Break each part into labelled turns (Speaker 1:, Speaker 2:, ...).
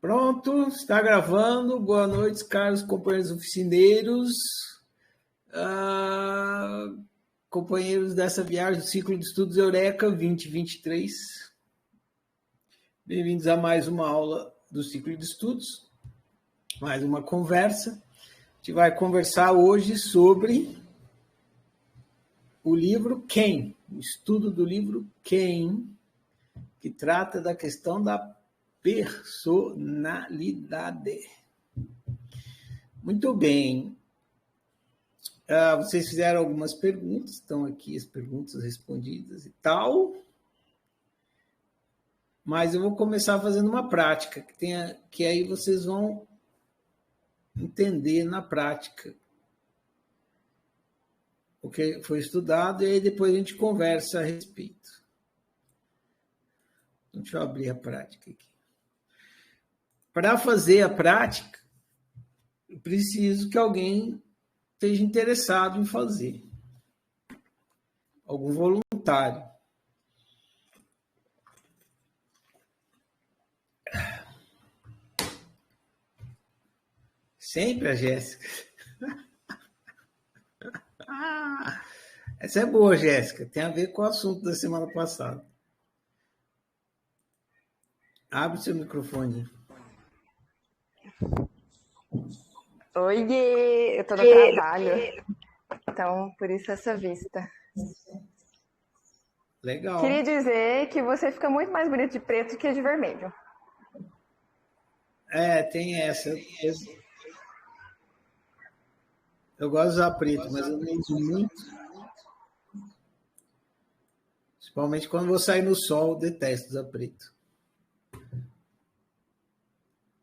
Speaker 1: Pronto, está gravando. Boa noite, caros companheiros oficineiros, companheiros dessa viagem do ciclo de estudos Eureka 2023. Bem-vindos a mais uma aula do ciclo de estudos, mais uma conversa. A gente vai conversar hoje sobre o livro Quem, o estudo do livro Quem, que trata da questão da personalidade. Muito bem. Vocês fizeram algumas perguntas, estão aqui as perguntas respondidas e tal. Mas eu vou começar fazendo uma prática, que aí vocês vão entender na prática o que foi estudado, e aí depois a gente conversa a respeito. Deixa eu abrir a prática aqui. Para fazer a prática, eu preciso que alguém esteja interessado em fazer. Algum voluntário. Sempre a Jéssica. Essa é boa, Jéssica. Tem a ver com o assunto da semana passada. Abre seu microfone.
Speaker 2: Oi, eu tô no trabalho, então por isso essa vista.
Speaker 1: Legal.
Speaker 2: Queria dizer que você fica muito mais bonito de preto que de vermelho.
Speaker 1: Tem essa. Eu gosto de usar preto, mas eu não uso muito. Principalmente quando vou sair no sol, eu detesto usar preto.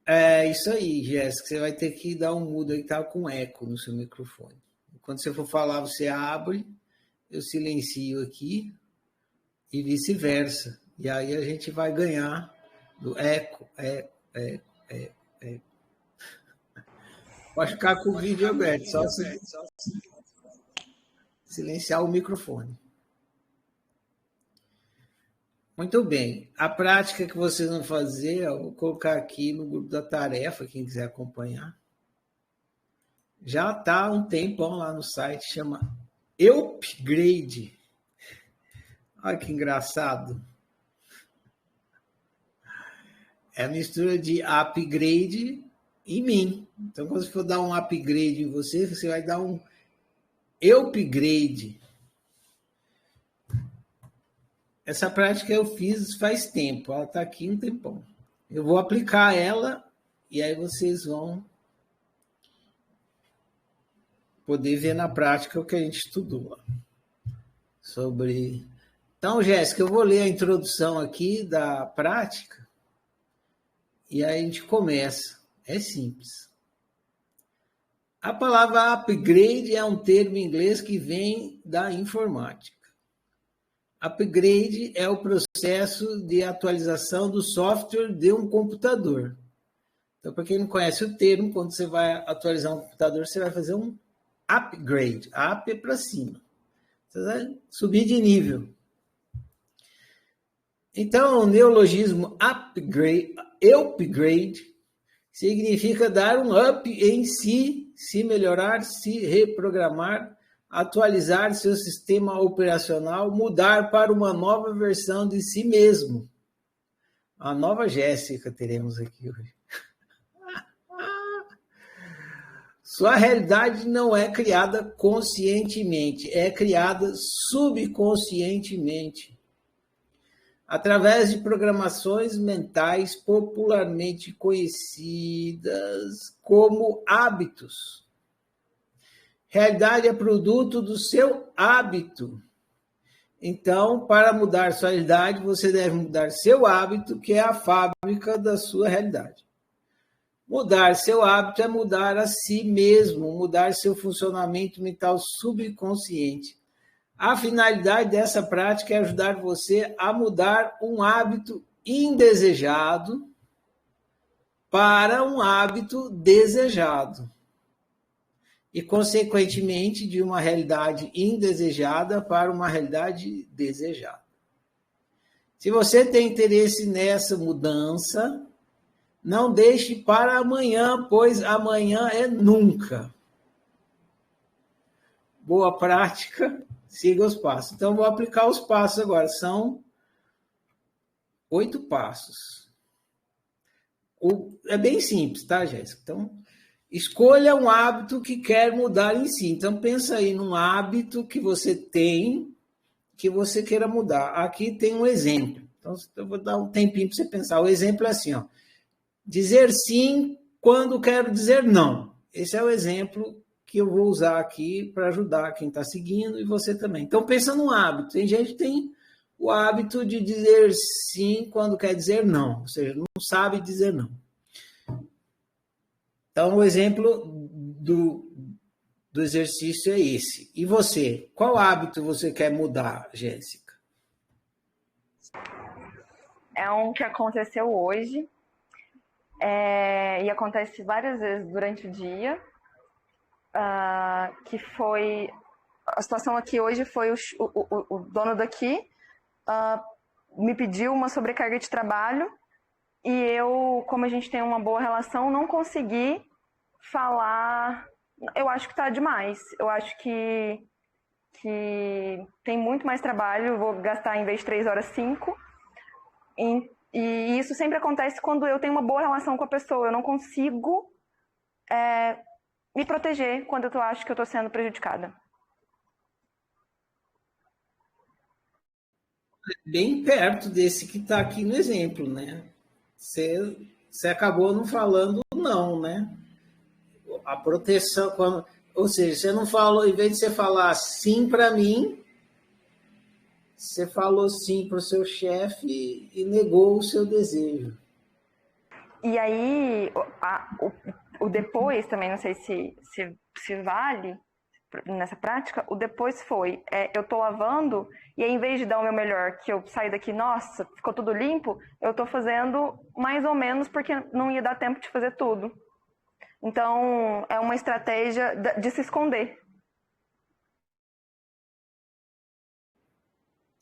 Speaker 1: É isso aí, Jéssica. Você vai ter que dar um mudo aí que tá com eco no seu microfone. Quando você for falar, você abre, eu silencio aqui e vice-versa. E aí a gente vai ganhar do eco. Pode ficar com o vídeo aberto, só silenciar o microfone. Muito bem. A prática que vocês vão fazer, eu vou colocar aqui no grupo da tarefa, quem quiser acompanhar. Já está há um tempão lá no site, chama Upgrade. Olha que engraçado. É a mistura de upgrade e mim. Então, quando você for dar um upgrade em você, você vai dar um upgrade. Essa prática eu fiz faz tempo, ela está aqui um tempão. Eu vou aplicar ela e aí vocês vão poder ver na prática o que a gente estudou sobre. Então, Jéssica, eu vou ler a introdução aqui da prática e aí a gente começa. É simples. A palavra upgrade é um termo em inglês que vem da informática. Upgrade é o processo de atualização do software de um computador. Então, para quem não conhece o termo, quando você vai atualizar um computador, você vai fazer um upgrade. Up é para cima. Você vai subir de nível. Então, o neologismo upgrade significa dar um up em si, se melhorar, se reprogramar, atualizar seu sistema operacional, mudar para uma nova versão de si mesmo. A nova Jéssica teremos aqui hoje. Sua realidade não é criada conscientemente, é criada subconscientemente, através de programações mentais popularmente conhecidas como hábitos. Realidade é produto do seu hábito. Então, para mudar sua realidade, você deve mudar seu hábito, que é a fábrica da sua realidade. Mudar seu hábito é mudar a si mesmo, mudar seu funcionamento mental subconsciente. A finalidade dessa prática é ajudar você a mudar um hábito indesejado para um hábito desejado. E, consequentemente, de uma realidade indesejada para uma realidade desejada. Se você tem interesse nessa mudança, Não deixe para amanhã, pois amanhã é nunca. Boa prática, siga os passos. Então, vou aplicar os passos agora. São 8 passos. É bem simples, tá, Jéssica? Então, escolha um hábito que quer mudar em si. Então, pensa aí num hábito que você tem, que você queira mudar. Aqui tem um exemplo. Então, eu vou dar um tempinho para você pensar. O exemplo é assim, ó. Dizer sim quando quero dizer não. Esse é o exemplo que eu vou usar aqui para ajudar quem está seguindo e você também. Então, pensa num hábito. Tem gente que tem o hábito de dizer sim quando quer dizer não, ou seja, não sabe dizer não. Então, o exemplo do exercício é esse. E você? Qual hábito você quer mudar, Jéssica?
Speaker 2: É um que aconteceu hoje e acontece várias vezes durante o dia, que foi... A situação aqui hoje foi o dono daqui me pediu uma sobrecarga de trabalho e eu, como a gente tem uma boa relação, não consegui falar... Eu acho que tá demais. Eu acho que tem muito mais trabalho, eu vou gastar em vez de 3 horas, 5. E isso sempre acontece quando eu tenho uma boa relação com a pessoa. Eu não consigo me proteger quando eu acho que eu estou sendo prejudicada.
Speaker 1: Bem perto desse que está aqui no exemplo, né? Você acabou não falando não, né? A proteção, ou seja, você não falou, em vez de você falar sim para mim, você falou sim para o seu chefe e negou o seu desejo.
Speaker 2: E aí, o depois também, não sei se vale nessa prática, o depois foi, eu tô lavando e aí, em vez de dar o meu melhor, que eu saio daqui, nossa, ficou tudo limpo, eu tô fazendo mais ou menos porque não ia dar tempo de fazer tudo. Então, é uma estratégia de se esconder.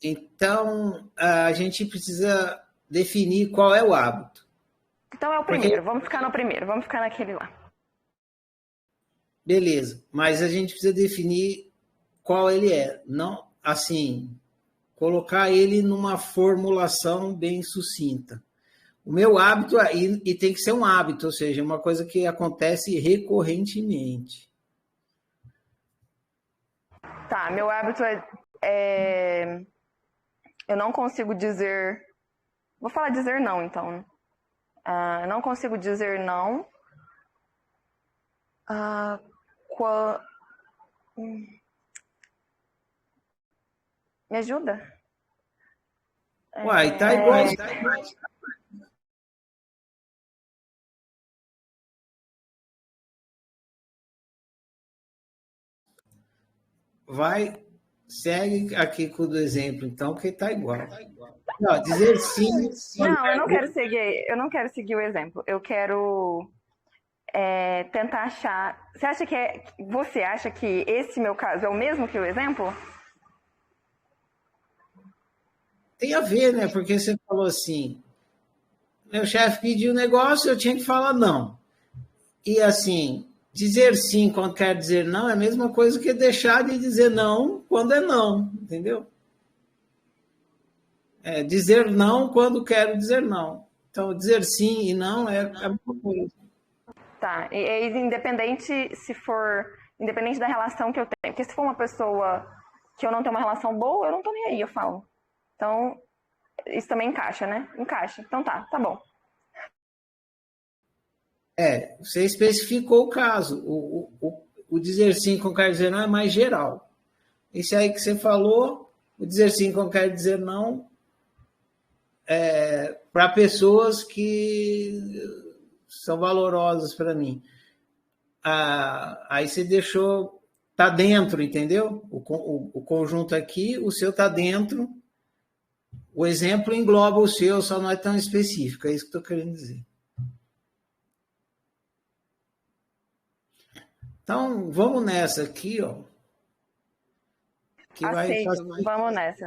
Speaker 1: Então, a gente precisa definir qual é o hábito.
Speaker 2: Então é o primeiro, vamos ficar no primeiro, vamos ficar naquele lá.
Speaker 1: Beleza, mas a gente precisa definir qual ele é. Não, assim, colocar ele numa formulação bem sucinta. O meu hábito, e tem que ser um hábito, ou seja, uma coisa que acontece recorrentemente.
Speaker 2: Tá, meu hábito eu não consigo dizer... Vou falar dizer não, então. Eu não consigo dizer não Me ajuda?
Speaker 1: Uai, tá igual. Vai, segue aqui com o exemplo, então, que tá igual. Não, dizer sim.
Speaker 2: Não, eu não quero seguir o exemplo. Eu quero tentar achar. Você acha que esse meu caso é o mesmo que o exemplo?
Speaker 1: Tem a ver, né? Porque você falou assim, meu chefe pediu um negócio, eu tinha que falar não. E assim, dizer sim quando quer dizer não é a mesma coisa que deixar de dizer não quando é não, entendeu? Dizer não quando quero dizer não. Então, dizer sim e não é a mesma coisa.
Speaker 2: Tá, e independente independente da relação que eu tenho, porque se for uma pessoa que eu não tenho uma relação boa, eu não tô nem aí, eu falo. Então, isso também encaixa, né? Encaixa. Então tá bom.
Speaker 1: Você especificou o caso. O dizer sim com quer dizer não é mais geral. Esse aí que você falou, o dizer sim com quer dizer não, para pessoas que são valorosas para mim. Aí você deixou, tá dentro, entendeu? O conjunto aqui, o seu tá dentro. O exemplo engloba o seu, só não é tão específico. É isso que estou querendo dizer. Então, vamos nessa aqui, ó.
Speaker 2: Que aceito, vamos nessa.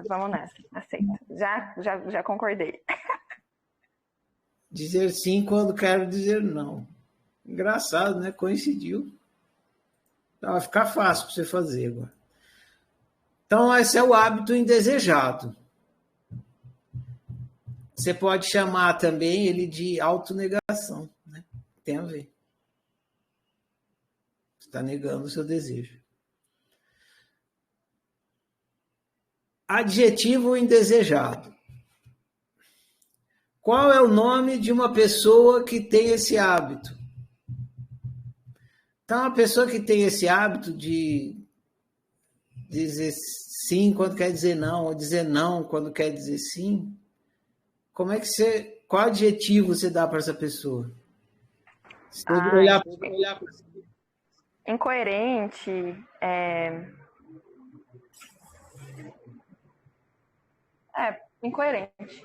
Speaker 2: Aceito. Já concordei.
Speaker 1: Dizer sim quando quero dizer não. Engraçado, né? Coincidiu. Então, vai ficar fácil para você fazer agora. Então, esse é o hábito indesejado. Você pode chamar também ele de autonegação, né? Tem a ver. Você está negando o seu desejo. Adjetivo indesejado. Qual é o nome de uma pessoa que tem esse hábito? Então, a pessoa que tem esse hábito de dizer sim quando quer dizer não, ou dizer não quando quer dizer sim, como é que você. Qual adjetivo você dá para essa pessoa? Você tem que olhar para
Speaker 2: incoerente, incoerente.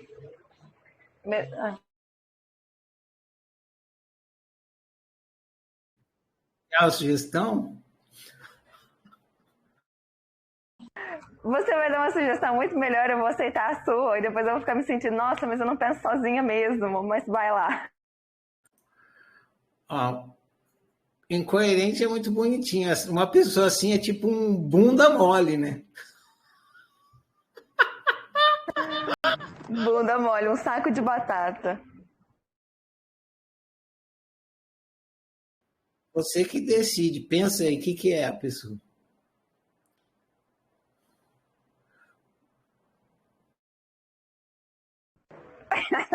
Speaker 1: a sugestão.
Speaker 2: Você vai dar uma sugestão muito melhor, eu vou aceitar a sua, e depois eu vou ficar me sentindo, nossa, mas eu não penso sozinha mesmo, mas vai lá.
Speaker 1: Incoerente é muito bonitinho. Uma pessoa assim é tipo um bunda mole, né?
Speaker 2: Bunda mole, um saco de batata.
Speaker 1: Você que decide. Pensa aí, o que é a pessoa?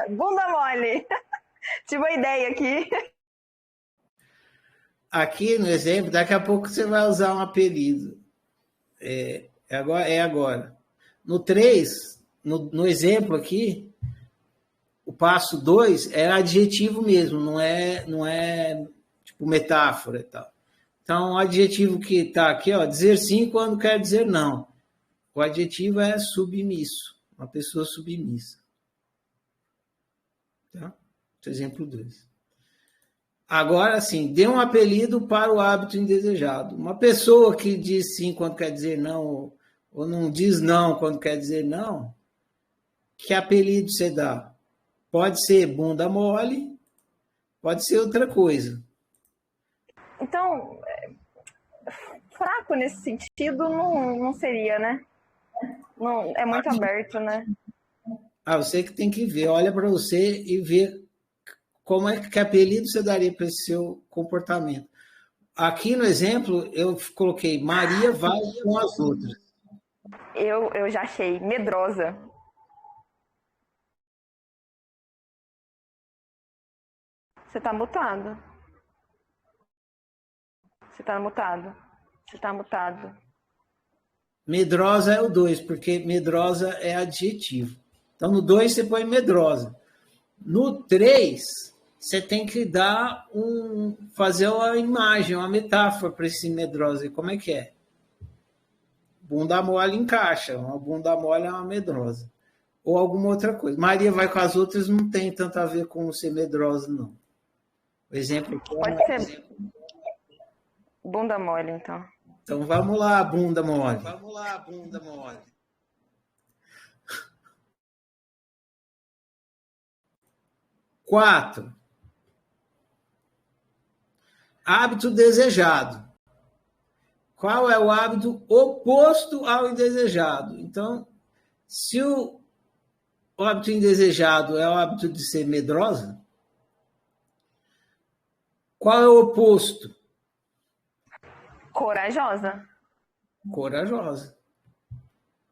Speaker 2: Bunda mole. Tive uma ideia aqui.
Speaker 1: Aqui no exemplo, daqui a pouco você vai usar um apelido. Agora. No 3, no exemplo aqui, o passo 2 é adjetivo mesmo, não é tipo metáfora e tal. Então, o adjetivo que está aqui, ó, dizer sim quando quer dizer não. O adjetivo é submisso, uma pessoa submissa. Tá? Exemplo 2. Agora, sim, dê um apelido para o hábito indesejado. Uma pessoa que diz sim quando quer dizer não, ou não diz não quando quer dizer não, que apelido você dá? Pode ser bunda mole, pode ser outra coisa.
Speaker 2: Então, fraco nesse sentido não seria, né? Não, é muito aberto, né?
Speaker 1: Você que tem que ver, olha para você e ver como é que apelido você daria para esse seu comportamento. Aqui no exemplo, eu coloquei Maria vai com as outras.
Speaker 2: Eu já achei medrosa. Você tá mutado. Você tá mutado. Você tá mutado.
Speaker 1: Medrosa é o 2, porque medrosa é adjetivo. Então, no 2 você põe medrosa. No 3, você tem que fazer uma imagem, uma metáfora para esse medrosa. E como é que é? Bunda mole encaixa. Uma bunda mole é uma medrosa. Ou alguma outra coisa. Maria vai com as outras não tem tanto a ver com ser medrosa, não. O exemplo aqui
Speaker 2: Pode ser bunda mole, então.
Speaker 1: Então vamos lá, bunda mole. 4. Hábito desejado. Qual é o hábito oposto ao indesejado? Então, se o hábito indesejado é o hábito de ser medrosa, qual é o oposto?
Speaker 2: Corajosa.
Speaker 1: Corajosa.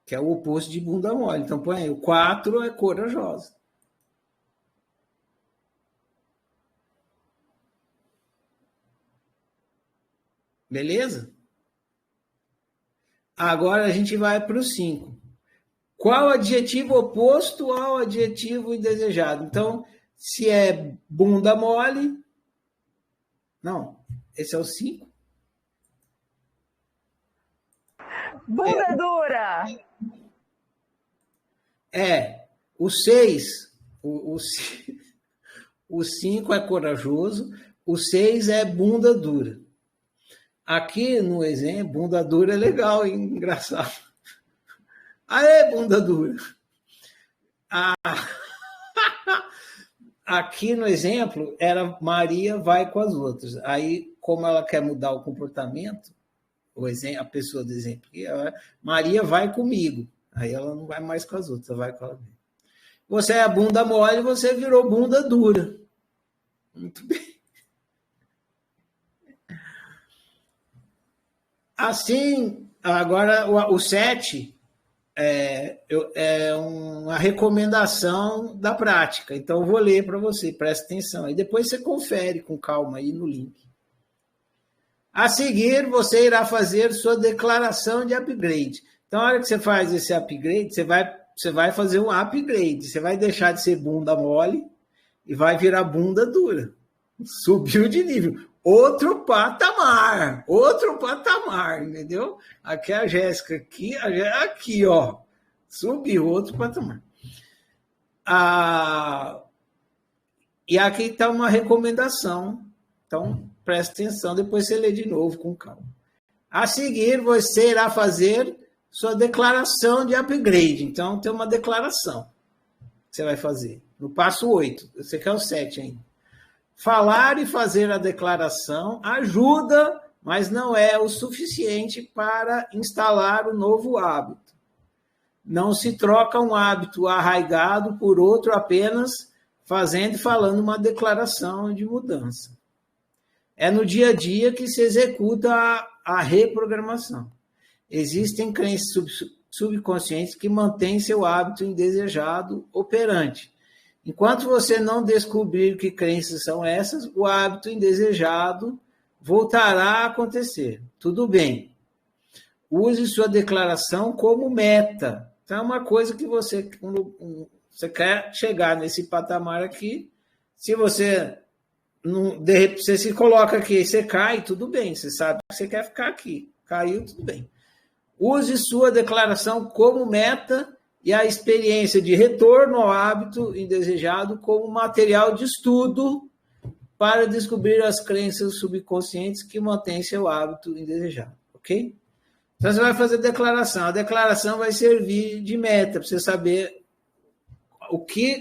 Speaker 1: Que é o oposto de bunda mole. Então põe aí, o 4 é corajosa. Beleza? Agora a gente vai para o 5. Qual adjetivo oposto ao adjetivo indesejado? Então, se é bunda mole... Não, esse é o 5.
Speaker 2: Bunda dura!
Speaker 1: O 6. O 5 é corajoso, o 6 é bunda dura. Aqui no exemplo, bunda dura é legal, hein? Engraçado. Aê, bunda dura. aqui no exemplo, era Maria vai com as outras. Aí, como ela quer mudar o comportamento, a pessoa do exemplo, Maria vai comigo. Aí ela não vai mais com as outras, ela vai com ela mesma. Você é a bunda mole, você virou bunda dura. Muito bem. Assim, agora o 7 é uma recomendação da prática. Então, eu vou ler para você, presta atenção. Aí depois você confere com calma aí no link. A seguir, você irá fazer sua declaração de upgrade. Então, na hora que você faz esse upgrade, você vai fazer um upgrade. Você vai deixar de ser bunda mole e vai virar bunda dura. Subiu de nível. Outro patamar, entendeu? Aqui a Jéssica, aqui, ó. Subiu outro patamar. E aqui está uma recomendação. Então, presta atenção, depois você lê de novo com calma. A seguir, você irá fazer sua declaração de upgrade. Então, tem uma declaração que você vai fazer. No passo 8, você quer o 7 ainda. Falar e fazer a declaração ajuda, mas não é o suficiente para instalar o novo hábito. Não se troca um hábito arraigado por outro apenas fazendo e falando uma declaração de mudança. É no dia a dia que se executa a reprogramação. Existem crenças subconscientes que mantêm seu hábito indesejado operante. Enquanto você não descobrir que crenças são essas, o hábito indesejado voltará a acontecer. Tudo bem. Use sua declaração como meta. Então, é uma coisa que você quer chegar nesse patamar aqui. Se você, de repente, você se coloca aqui e você cai, tudo bem. Você sabe que você quer ficar aqui. Caiu, tudo bem. Use sua declaração como meta e a experiência de retorno ao hábito indesejado como material de estudo para descobrir as crenças subconscientes que mantêm seu hábito indesejado, ok? Então, você vai fazer a declaração. A declaração vai servir de meta para você saber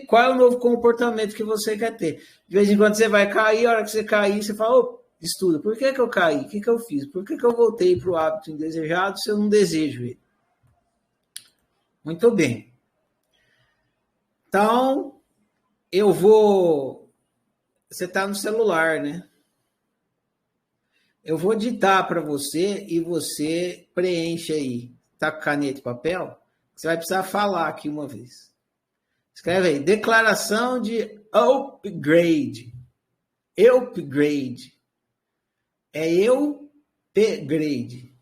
Speaker 1: qual é o novo comportamento que você quer ter. De vez em quando você vai cair, a hora que você cair, você fala, estuda, por que eu caí? O que eu fiz? Por que eu voltei para o hábito indesejado se eu não desejo ele? Muito bem. Então, eu vou... Você está no celular, né? Eu vou ditar para você e você preenche aí. Está com caneta e papel? Você vai precisar falar aqui uma vez. Escreve aí. Declaração de upgrade. Upgrade. É upgrade.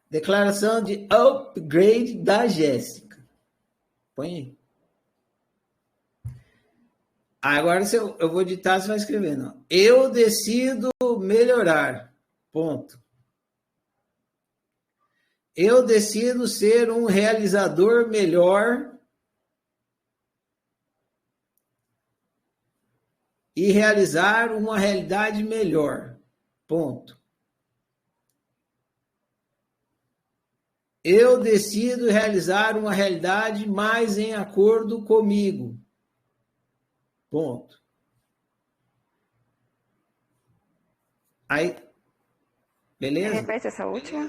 Speaker 1: Declaração de upgrade da Jéssica. Põe aí. Agora eu vou ditar, você vai escrevendo. Eu decido melhorar. Ponto. Eu decido ser um realizador melhor e realizar uma realidade melhor. Ponto. Eu decido realizar uma realidade mais em acordo comigo. Ponto. Aí, beleza?
Speaker 2: Repete essa última.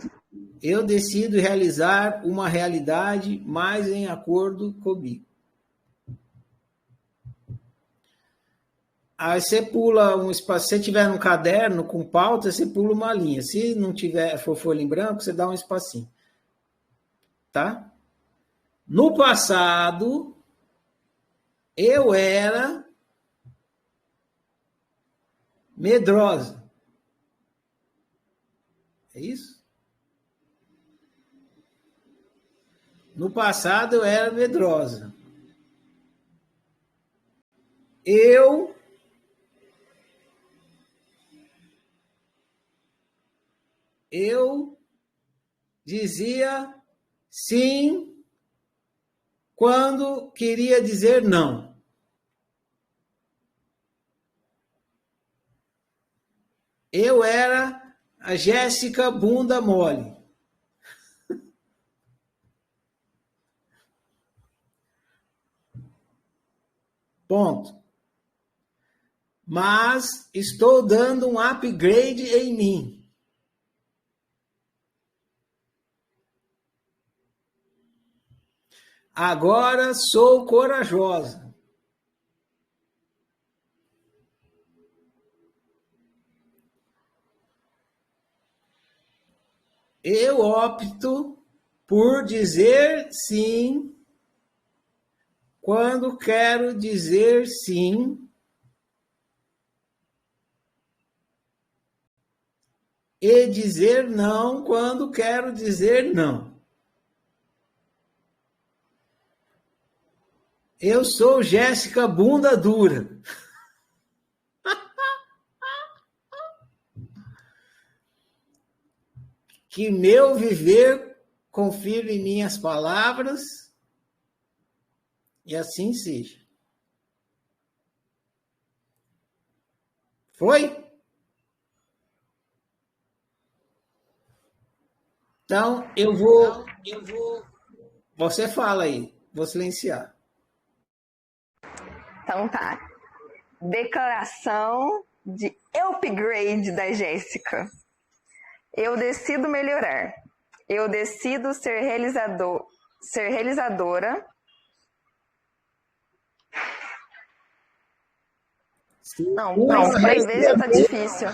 Speaker 1: Eu decido realizar uma realidade mais em acordo comigo. Aí você pula um espaço. Se você tiver no caderno com pauta, você pula uma linha. Se não tiver for folha em branco, você dá um espacinho. Tá? No passado, eu era medrosa. É isso? No passado, eu era medrosa. Eu dizia sim quando queria dizer não. Eu era a Jéssica bunda mole. Ponto. Mas estou dando um upgrade em mim. Agora sou corajosa. Eu opto por dizer sim quando quero dizer sim e dizer não quando quero dizer não. Eu sou Jéssica Bunda Dura. Que meu viver confirme em minhas palavras e assim seja. Foi? Então, eu vou. Você fala aí, vou silenciar.
Speaker 2: Então tá. Declaração de upgrade da Jéssica. Eu decido melhorar. Eu decido ser realizadora. Não, 3 vezes já tá difícil.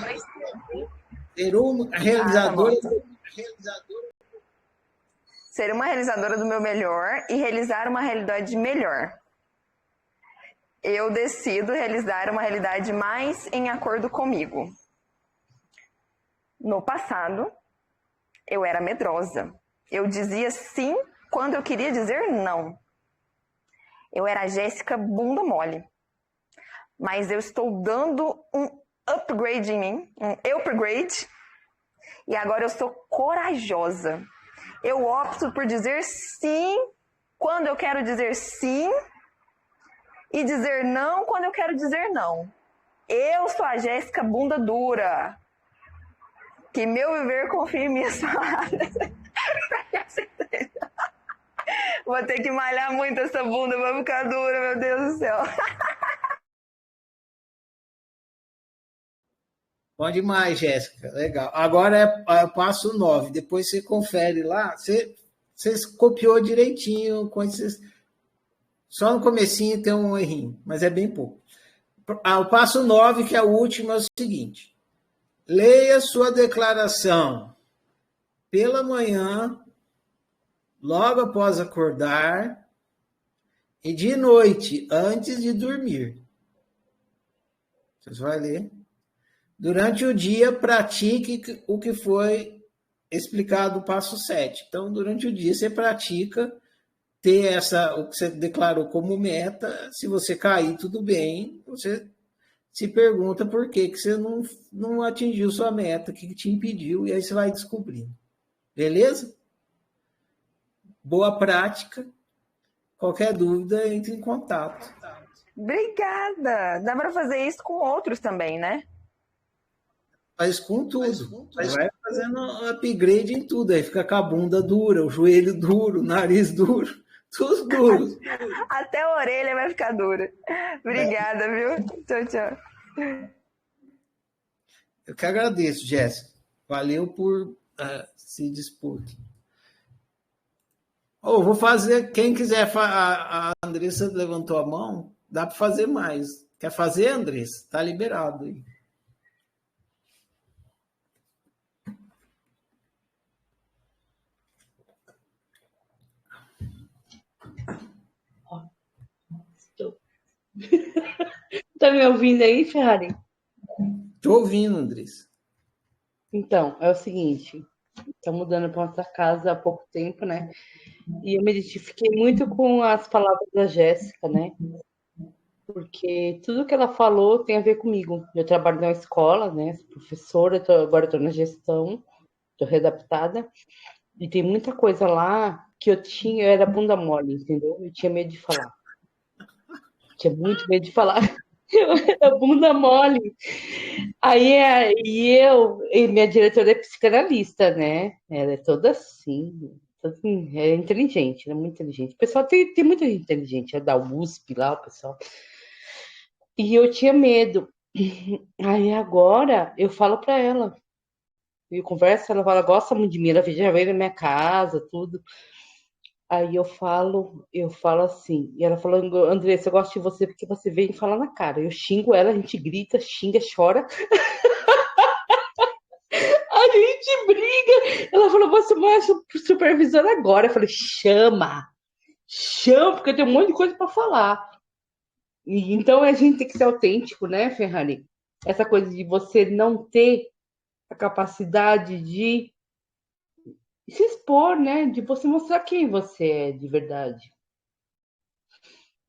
Speaker 1: Ser uma realizadora.
Speaker 2: Ser uma realizadora do meu melhor e realizar uma realidade melhor. Eu decido realizar uma realidade mais em acordo comigo. No passado, eu era medrosa. Eu dizia sim quando eu queria dizer não. Eu era a Jéssica bunda mole. Mas eu estou dando um upgrade em mim, um upgrade, e agora eu sou corajosa. Eu opto por dizer sim quando eu quero dizer sim e dizer não quando eu quero dizer não. Eu sou a Jéssica bunda dura. Que meu viver confie em minhas palavras. Vou ter que malhar muito essa bunda, vai ficar dura, meu Deus do céu.
Speaker 1: Bom demais, Jéssica. Legal. Agora é o passo 9. Depois você confere lá. Você copiou direitinho. Só no comecinho tem um errinho, mas é bem pouco. O passo 9, que é o último, é o seguinte. Leia sua declaração pela manhã, logo após acordar, e de noite, antes de dormir. Você vai ler. Durante o dia, pratique o que foi explicado no passo 7. Então, durante o dia, você pratica ter o que você declarou como meta. Se você cair, tudo bem. Você se pergunta por que você não atingiu sua meta, o que te impediu, e aí você vai descobrindo. Beleza? Boa prática. Qualquer dúvida, entre em contato.
Speaker 2: Obrigada. Dá para fazer isso com outros também, né?
Speaker 1: Faz com tudo. Vai fazendo upgrade em tudo. Aí fica com a bunda dura, o joelho duro, o nariz duro, tudo duro.
Speaker 2: Até a orelha vai ficar dura. Obrigada, viu? Tchau, tchau.
Speaker 1: Eu que agradeço, Jéssica. Valeu por se dispor. Vou fazer. Quem quiser, a Andressa levantou a mão, dá para fazer mais. Quer fazer, Andressa? Está liberado aí.
Speaker 3: Tá me ouvindo aí, Ferrari?
Speaker 1: Tô ouvindo, Andressa.
Speaker 3: Então, é o seguinte, tô mudando para outra casa há pouco tempo, né? E eu me identifiquei muito com as palavras da Jéssica, né? Porque tudo que ela falou tem a ver comigo. Eu trabalho na escola, né? Sou professora, agora estou na gestão, estou readaptada, e tem muita coisa lá que eu era bunda mole, entendeu? Eu tinha medo de falar. Tinha muito medo de falar. Eu era bunda mole. Aí e minha diretora é psicanalista, né? Ela é toda assim, é inteligente, ela é muito inteligente. O pessoal tem muita gente inteligente, é da USP lá, o pessoal. E eu tinha medo. Aí agora eu falo pra ela. Eu converso, ela fala, gosta muito de mim, ela já veio na minha casa, tudo. Aí eu falo assim, e ela falou, Andressa, eu gosto de você porque você vem e fala na cara. Eu xingo ela, a gente grita, xinga, chora, a gente briga. Ela falou, você é uma supervisora agora. Eu falei, chama, porque eu tenho um monte de coisa para falar. E, então a gente tem que ser autêntico, né, Ferrari? Essa coisa de você não ter a capacidade de se expor, né? De você mostrar quem você é de verdade.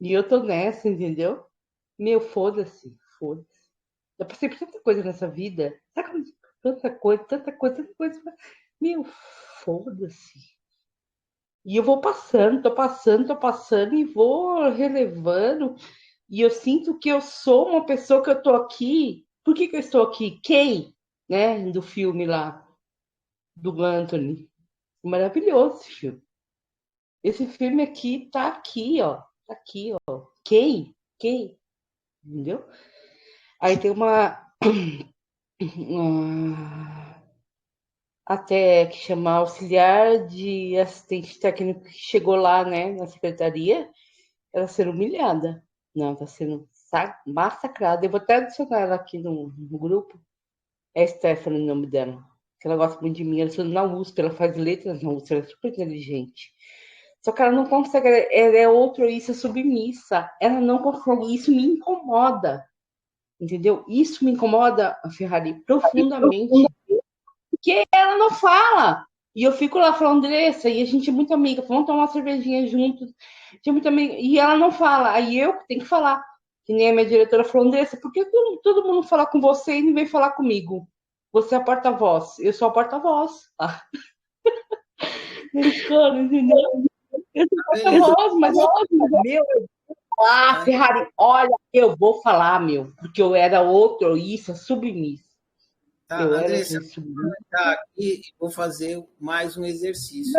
Speaker 3: E eu tô nessa, entendeu? Meu, foda-se, foda-se. Eu passei por tanta coisa nessa vida. Sabe? Tanta coisa, tanta coisa, tanta coisa. Meu, foda-se. E eu vou passando, tô passando e vou relevando. E eu sinto que eu sou uma pessoa que eu tô aqui. Por que eu estou aqui? Quem? Né? Do filme lá, do Anthony. Maravilhoso esse filme. Esse filme aqui tá aqui, ó. Tá aqui, ó. Quem? Quem? Entendeu? Aí tem até que chama auxiliar de assistente técnico que chegou lá, né, na secretaria, ela sendo humilhada. Não, tá sendo massacrada. Eu vou até adicionar ela aqui no grupo. É Stephanie o nome dela. Que ela gosta muito de mim. Ela estuda na USP, ela faz letras na USP, ela é super inteligente. Só que ela não consegue, ela é outroísta submissa. Ela não consegue, isso me incomoda. Entendeu? Isso me incomoda, a Ferrari, profundamente. Porque ela não fala. E eu fico lá falando, Andressa, e a gente é muito amiga, vamos tomar uma cervejinha juntos. É muito amiga, e ela não fala. Aí eu tenho que falar. Que nem a minha diretora falou, Andressa, por que todo mundo fala com você e não vem falar comigo? Você é a porta-voz. Eu sou a porta-voz. Ah. Brincando, entendeu? Eu sou a
Speaker 1: Beleza.
Speaker 3: porta-voz, mas meu, Ferrari, olha, eu vou falar, meu, porque eu era outro, isso, submissa.
Speaker 1: Tá,
Speaker 3: Eu era
Speaker 1: Andressa,
Speaker 3: assim, submissa.
Speaker 1: tá aqui e vou fazer mais um exercício.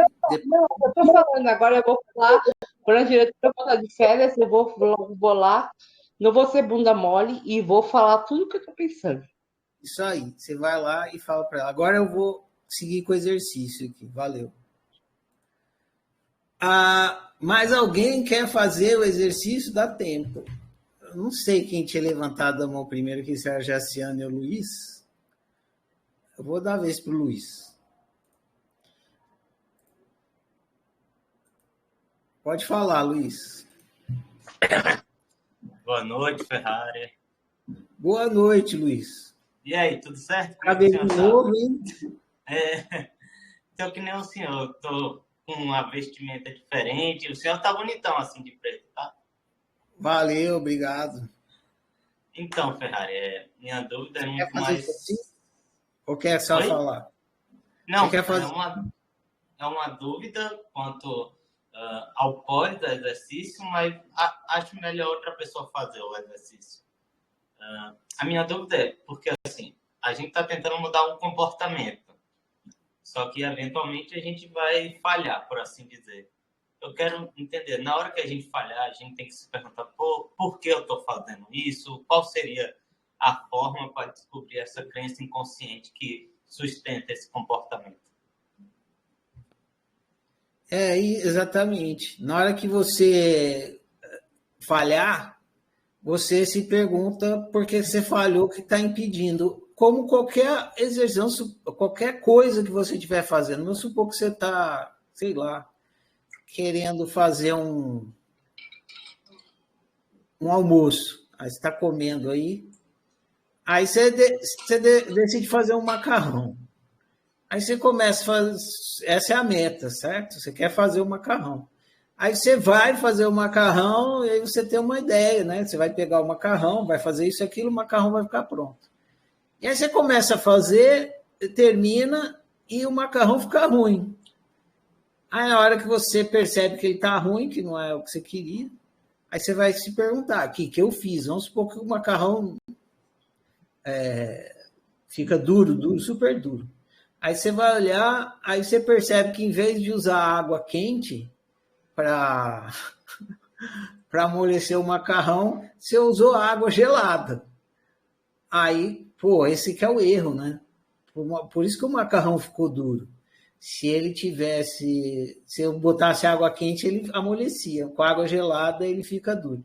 Speaker 3: Não, eu tô falando, agora eu vou falar, quando a diretora voltar de férias, eu vou lá, não vou ser bunda mole e vou falar tudo o que eu tô pensando.
Speaker 1: Isso aí, você vai lá e fala para ela. Agora eu vou seguir com o exercício aqui. Valeu. Mais alguém quer fazer o exercício? Dá tempo. Eu não sei quem tinha levantado a mão primeiro, que se era a Jaciane ou o Luiz. Eu vou dar a vez para o Luiz. Pode falar, Luiz.
Speaker 4: Boa noite, Ferrari.
Speaker 1: Boa noite, Luiz.
Speaker 4: E aí, tudo certo?
Speaker 1: Cabelo novo, hein?
Speaker 4: Então, que nem o senhor, tô com uma vestimenta diferente. O senhor tá bonitão assim de preto, tá?
Speaker 1: Valeu, obrigado.
Speaker 4: Então, Ferrari, minha dúvida é muito
Speaker 1: quer fazer
Speaker 4: mais.
Speaker 1: Isso assim? Ou quer só falar?
Speaker 4: Não,
Speaker 1: quer fazer...
Speaker 4: é uma dúvida quanto ao pós do exercício, mas acho melhor outra pessoa fazer o exercício. A minha dúvida é, porque assim, a gente está tentando mudar um comportamento, só que eventualmente a gente vai falhar, por assim dizer. Eu quero entender, na hora que a gente falhar, a gente tem que se perguntar por que eu estou fazendo isso, qual seria a forma para descobrir essa crença inconsciente que sustenta esse comportamento.
Speaker 1: Exatamente. Na hora que você falhar, você se pergunta por que você falhou, o que está impedindo. Como qualquer exercício, qualquer coisa que você estiver fazendo. Vamos supor que você está, sei lá, querendo fazer um almoço. Aí você está comendo aí. Aí você decide fazer um macarrão. Aí você começa a fazer... Essa é a meta, certo? Você quer fazer o macarrão. Aí você vai fazer o macarrão e aí você tem uma ideia, né? Você vai pegar o macarrão, vai fazer isso, aquilo, o macarrão vai ficar pronto. E aí você começa a fazer, termina e o macarrão fica ruim. Aí na hora que você percebe que ele está ruim, que não é o que você queria, aí você vai se perguntar, o que eu fiz? Vamos supor que o macarrão fica duro, super duro. Aí você vai olhar, aí você percebe que em vez de usar água quente para para amolecer o macarrão, você usou água gelada. Aí, pô, esse que é o erro, né? Por isso que o macarrão ficou duro. Se eu botasse água quente, ele amolecia. Com água gelada, ele fica duro.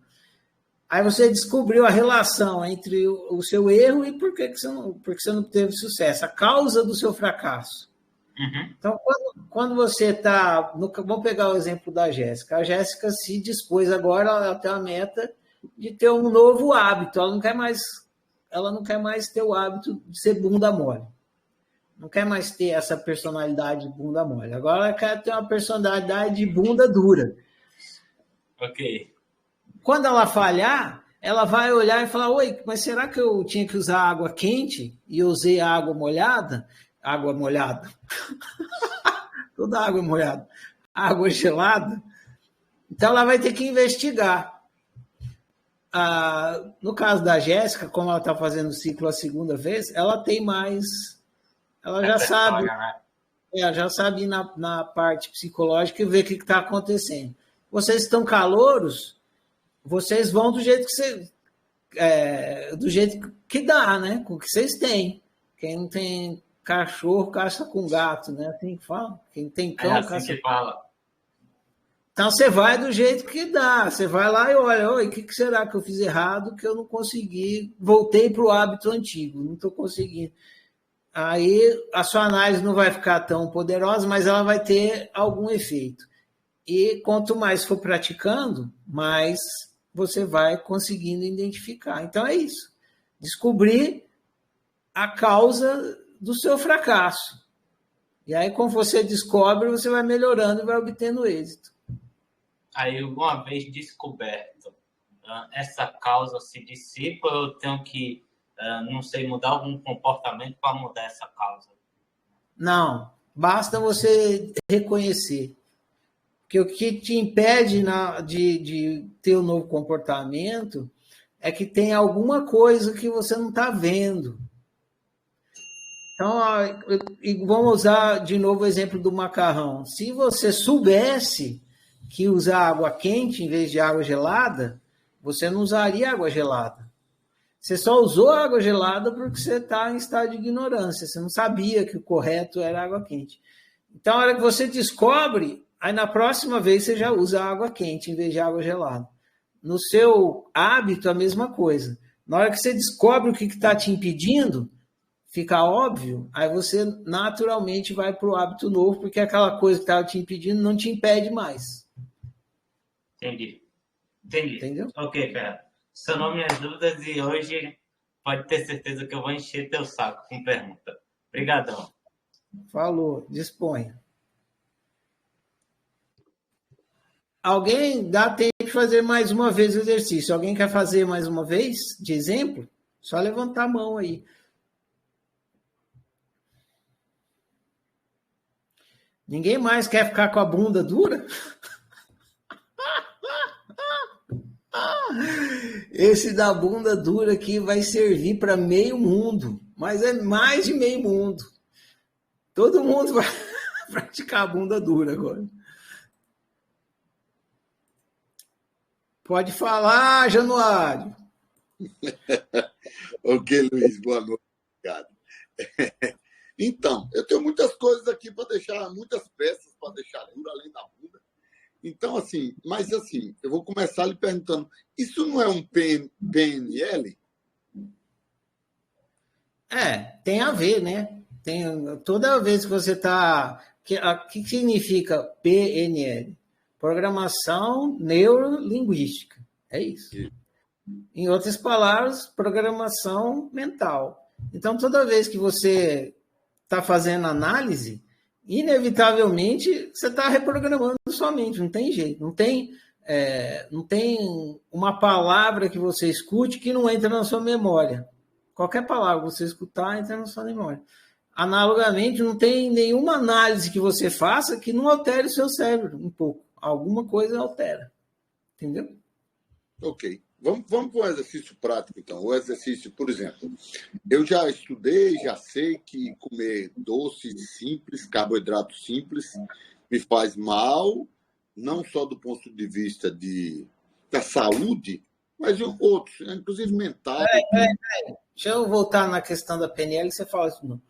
Speaker 1: Aí você descobriu a relação entre o seu erro e por que você não teve sucesso, a causa do seu fracasso.
Speaker 4: Uhum.
Speaker 1: Então, quando você está... Vamos pegar o exemplo da Jéssica. A Jéssica se dispôs agora, ela tem a meta de ter um novo hábito. Ela não quer mais ter o hábito de ser bunda mole. Não quer mais ter essa personalidade de bunda mole. Agora ela quer ter uma personalidade de bunda dura.
Speaker 4: Ok.
Speaker 1: Quando ela falhar, ela vai olhar e falar: oi, mas será que eu tinha que usar água quente e eu usei água molhada? Água molhada. Toda água molhada. Água gelada. Então ela vai ter que investigar. No caso da Jéssica, como ela está fazendo o ciclo a segunda vez, ela tem mais... Ela já sabe... Ela já sabe ir na parte psicológica e ver o que está acontecendo. Vocês estão calouros, vocês vão do jeito que dá, né? Com o que vocês têm. Quem não tem cachorro, caça com gato, né? Assim que fala. Quem tem cão,
Speaker 4: assim
Speaker 1: caça...
Speaker 4: que fala.
Speaker 1: Então você vai do jeito que dá. Você vai lá e olha, oi, o que será que eu fiz errado que eu não consegui? Voltei para o hábito antigo, não estou conseguindo. Aí a sua análise não vai ficar tão poderosa, mas ela vai ter algum efeito. E quanto mais for praticando, mais você vai conseguindo identificar. Então é isso. Descobrir a causa do seu fracasso. E aí, como você descobre, você vai melhorando e vai obtendo êxito.
Speaker 4: Aí, uma vez descoberto, essa causa se dissipa, eu tenho que, não sei, mudar algum comportamento para mudar essa causa?
Speaker 1: Não, basta você reconhecer. Porque o que te impede de ter um novo comportamento é que tem alguma coisa que você não está vendo. Então, vamos usar de novo o exemplo do macarrão. Se você soubesse que usar água quente em vez de água gelada, você não usaria água gelada. Você só usou água gelada porque você está em estado de ignorância. Você não sabia que o correto era água quente. Então, a hora que você descobre, aí na próxima vez você já usa água quente em vez de água gelada. No seu hábito, a mesma coisa. Na hora que você descobre o que está te impedindo, fica óbvio, aí você naturalmente vai para o hábito novo, porque aquela coisa que estava te impedindo não te impede mais.
Speaker 4: Entendi.
Speaker 1: Entendeu?
Speaker 4: Ok, cara. Sanou minhas dúvidas e hoje pode ter certeza que eu vou encher teu saco com pergunta. Obrigadão.
Speaker 1: Falou, disponha. Alguém dá tempo de fazer mais uma vez o exercício? Alguém quer fazer mais uma vez, de exemplo? Só levantar a mão aí. Ninguém mais quer ficar com a bunda dura? Esse da bunda dura aqui vai servir para meio mundo, mas é mais de meio mundo. Todo mundo vai praticar a bunda dura agora. Pode falar, Januário.
Speaker 5: Ok, Luiz, boa noite. Obrigado. Então, eu tenho muitas coisas aqui para deixar, muitas peças para deixar dura, além da bunda. Então, assim, eu vou começar lhe perguntando, isso não é um PNL?
Speaker 1: Tem a ver, né? Toda vez que você está... O que significa PNL? Programação Neurolinguística. É isso. Em outras palavras, programação mental. Então, toda vez que você está fazendo análise, inevitavelmente você está reprogramando sua mente, não tem jeito, não tem uma palavra que você escute que não entra na sua memória. Qualquer palavra que você escutar entra na sua memória. Analogamente, não tem nenhuma análise que você faça que não altere o seu cérebro um pouco. Alguma coisa altera. Entendeu?
Speaker 5: Ok. Vamos para um exercício prático, então. O exercício, por exemplo, eu já estudei, já sei que comer doces simples, carboidratos simples, me faz mal, não só do ponto de vista da saúde, mas outros, inclusive mental.
Speaker 1: Deixa eu voltar na questão da PNL, você fala assim,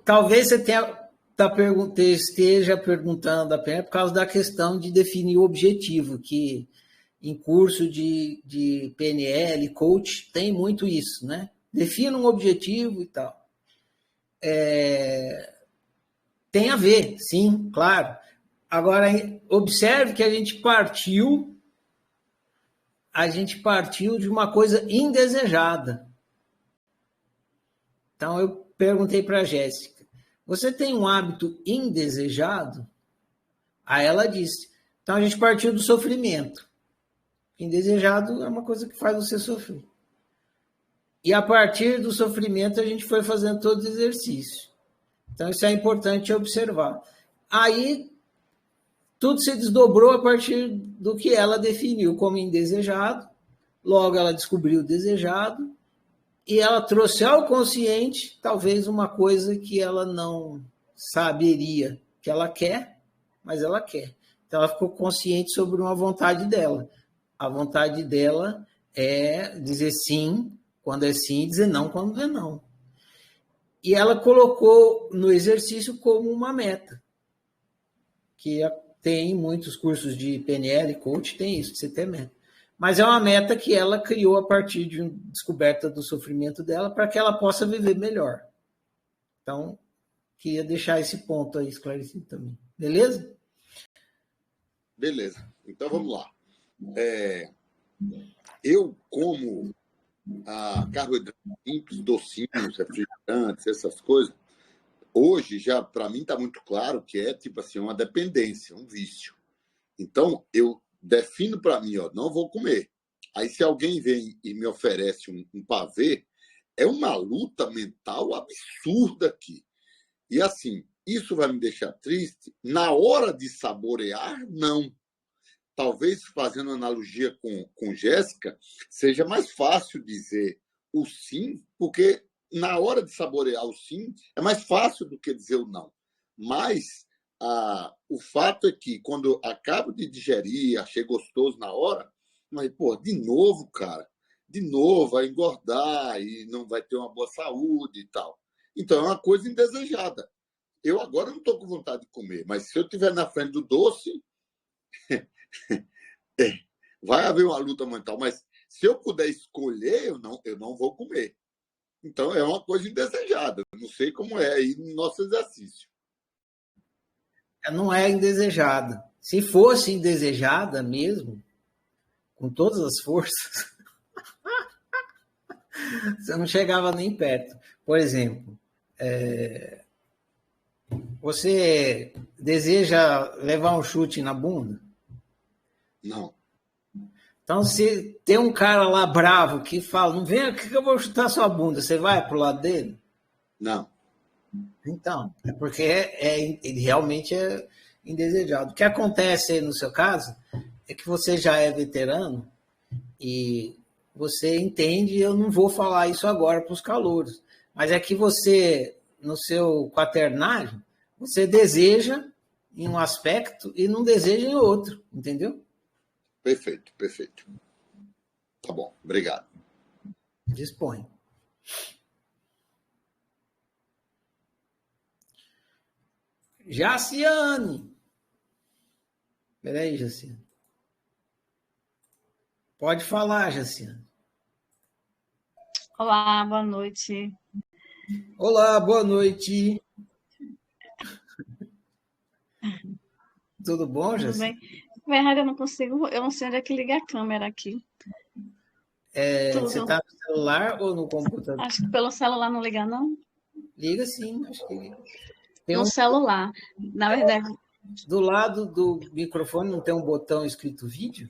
Speaker 1: talvez você esteja perguntando da PNL por causa da questão de definir o objetivo, que em curso de PNL, coach, tem muito isso, né? Defina um objetivo e tal. Tem a ver, sim, claro. Agora, observe que a gente partiu de uma coisa indesejada. Então, eu perguntei para a Jéssica, você tem um hábito indesejado? Aí ela disse, então a gente partiu do sofrimento. Indesejado é uma coisa que faz você sofrer. E a partir do sofrimento, a gente foi fazendo todos os exercícios. Então, isso é importante observar. Aí, tudo se desdobrou a partir do que ela definiu como indesejado. Logo, ela descobriu o desejado. E ela trouxe ao consciente, talvez, uma coisa que ela não saberia que ela quer, mas ela quer. Então, ela ficou consciente sobre uma vontade dela. A vontade dela é dizer sim quando é sim e dizer não quando é não. E ela colocou no exercício como uma meta, que tem muitos cursos de PNL, coach, tem isso, de você ter meta. Mas é uma meta que ela criou a partir de uma descoberta do sofrimento dela para que ela possa viver melhor. Então, queria deixar esse ponto aí esclarecido também. Beleza?
Speaker 5: Beleza. Então, vamos lá. Eu como carboidratos simples, docinhos, refrigerantes, essas coisas, hoje já, para mim, está muito claro que é tipo assim, uma dependência, um vício. Então, eu defino para mim, não vou comer. Aí, se alguém vem e me oferece um pavê, é uma luta mental absurda aqui. E assim, isso vai me deixar triste? Na hora de saborear, não. Talvez, fazendo analogia com Jéssica, seja mais fácil dizer o sim, porque na hora de saborear o sim, é mais fácil do que dizer o não. Mas o fato é que, quando eu acabo de digerir, achei gostoso na hora, mas, de novo, cara, de novo, vai engordar e não vai ter uma boa saúde e tal. Então, é uma coisa indesejada. Eu agora não estou com vontade de comer, mas se eu estiver na frente do doce, vai haver uma luta mental. Mas se eu puder escolher, eu não vou comer. Então, é uma coisa indesejada. Não sei como é aí no nosso exercício.
Speaker 1: Não é indesejada. Se fosse indesejada mesmo, com todas as forças, você não chegava nem perto. Por exemplo, você deseja levar um chute na bunda?
Speaker 5: Não.
Speaker 1: Então, se tem um cara lá bravo que fala, não vem aqui que eu vou chutar sua bunda, você vai pro lado dele?
Speaker 5: Não.
Speaker 1: Então, é porque ele realmente é indesejado. O que acontece aí no seu caso é que você já é veterano e você entende, eu não vou falar isso agora para os calouros, mas é que você, no seu quaternário, você deseja em um aspecto e não deseja em outro, entendeu?
Speaker 5: Perfeito, perfeito. Tá bom, obrigado.
Speaker 1: Dispõe. Jaciane. Peraí, Jaciane. Pode falar, Jaciane.
Speaker 6: Olá, boa noite.
Speaker 1: Olá, boa noite. Tudo bom,
Speaker 6: Tudo
Speaker 1: Jaciane?
Speaker 6: bem? Na verdade, eu não sei onde é que liga a câmera aqui.
Speaker 1: Você está no celular ou no computador?
Speaker 6: Acho que pelo celular não liga, não?
Speaker 1: Liga sim, acho que liga. Tem
Speaker 6: No celular. Na verdade,
Speaker 1: do lado do microfone não tem um botão escrito vídeo?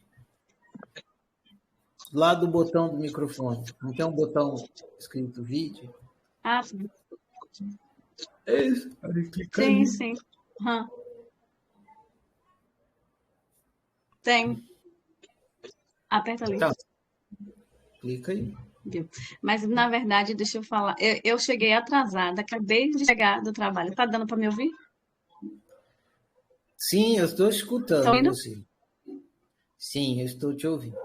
Speaker 1: Do lado do botão do microfone, não tem um botão escrito vídeo?
Speaker 6: sim.
Speaker 1: É isso.
Speaker 6: Sim, sim. Uhum. Tem. Aperta ali.
Speaker 1: Tá. Clica aí.
Speaker 6: Mas, na verdade, deixa eu falar. Eu cheguei atrasada, acabei de chegar do trabalho. Tá dando para me ouvir?
Speaker 1: Sim, eu estou
Speaker 6: Tá
Speaker 1: escutando
Speaker 6: ouvindo?
Speaker 1: você. Sim, eu estou te ouvindo.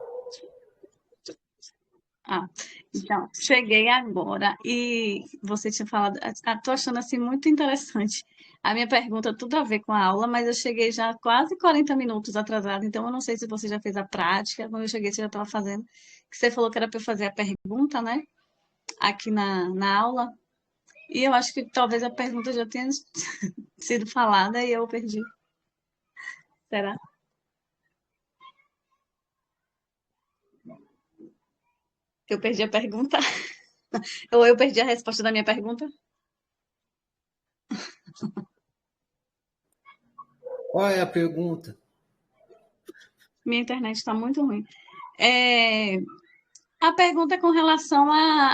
Speaker 6: Ah, então, cheguei agora e você tinha falado, tô achando assim muito interessante. A minha pergunta tudo a ver com a aula, mas eu cheguei já quase 40 minutos atrasada, então eu não sei se você já fez a prática. Quando eu cheguei, você já estava fazendo. Que você falou que era para eu fazer a pergunta, né? Aqui na aula. E eu acho que talvez a pergunta já tenha sido falada e eu perdi. Será? Eu perdi a pergunta? Ou eu perdi a resposta da minha pergunta?
Speaker 1: Qual é a pergunta?
Speaker 6: Minha internet está muito ruim. É, a pergunta é com relação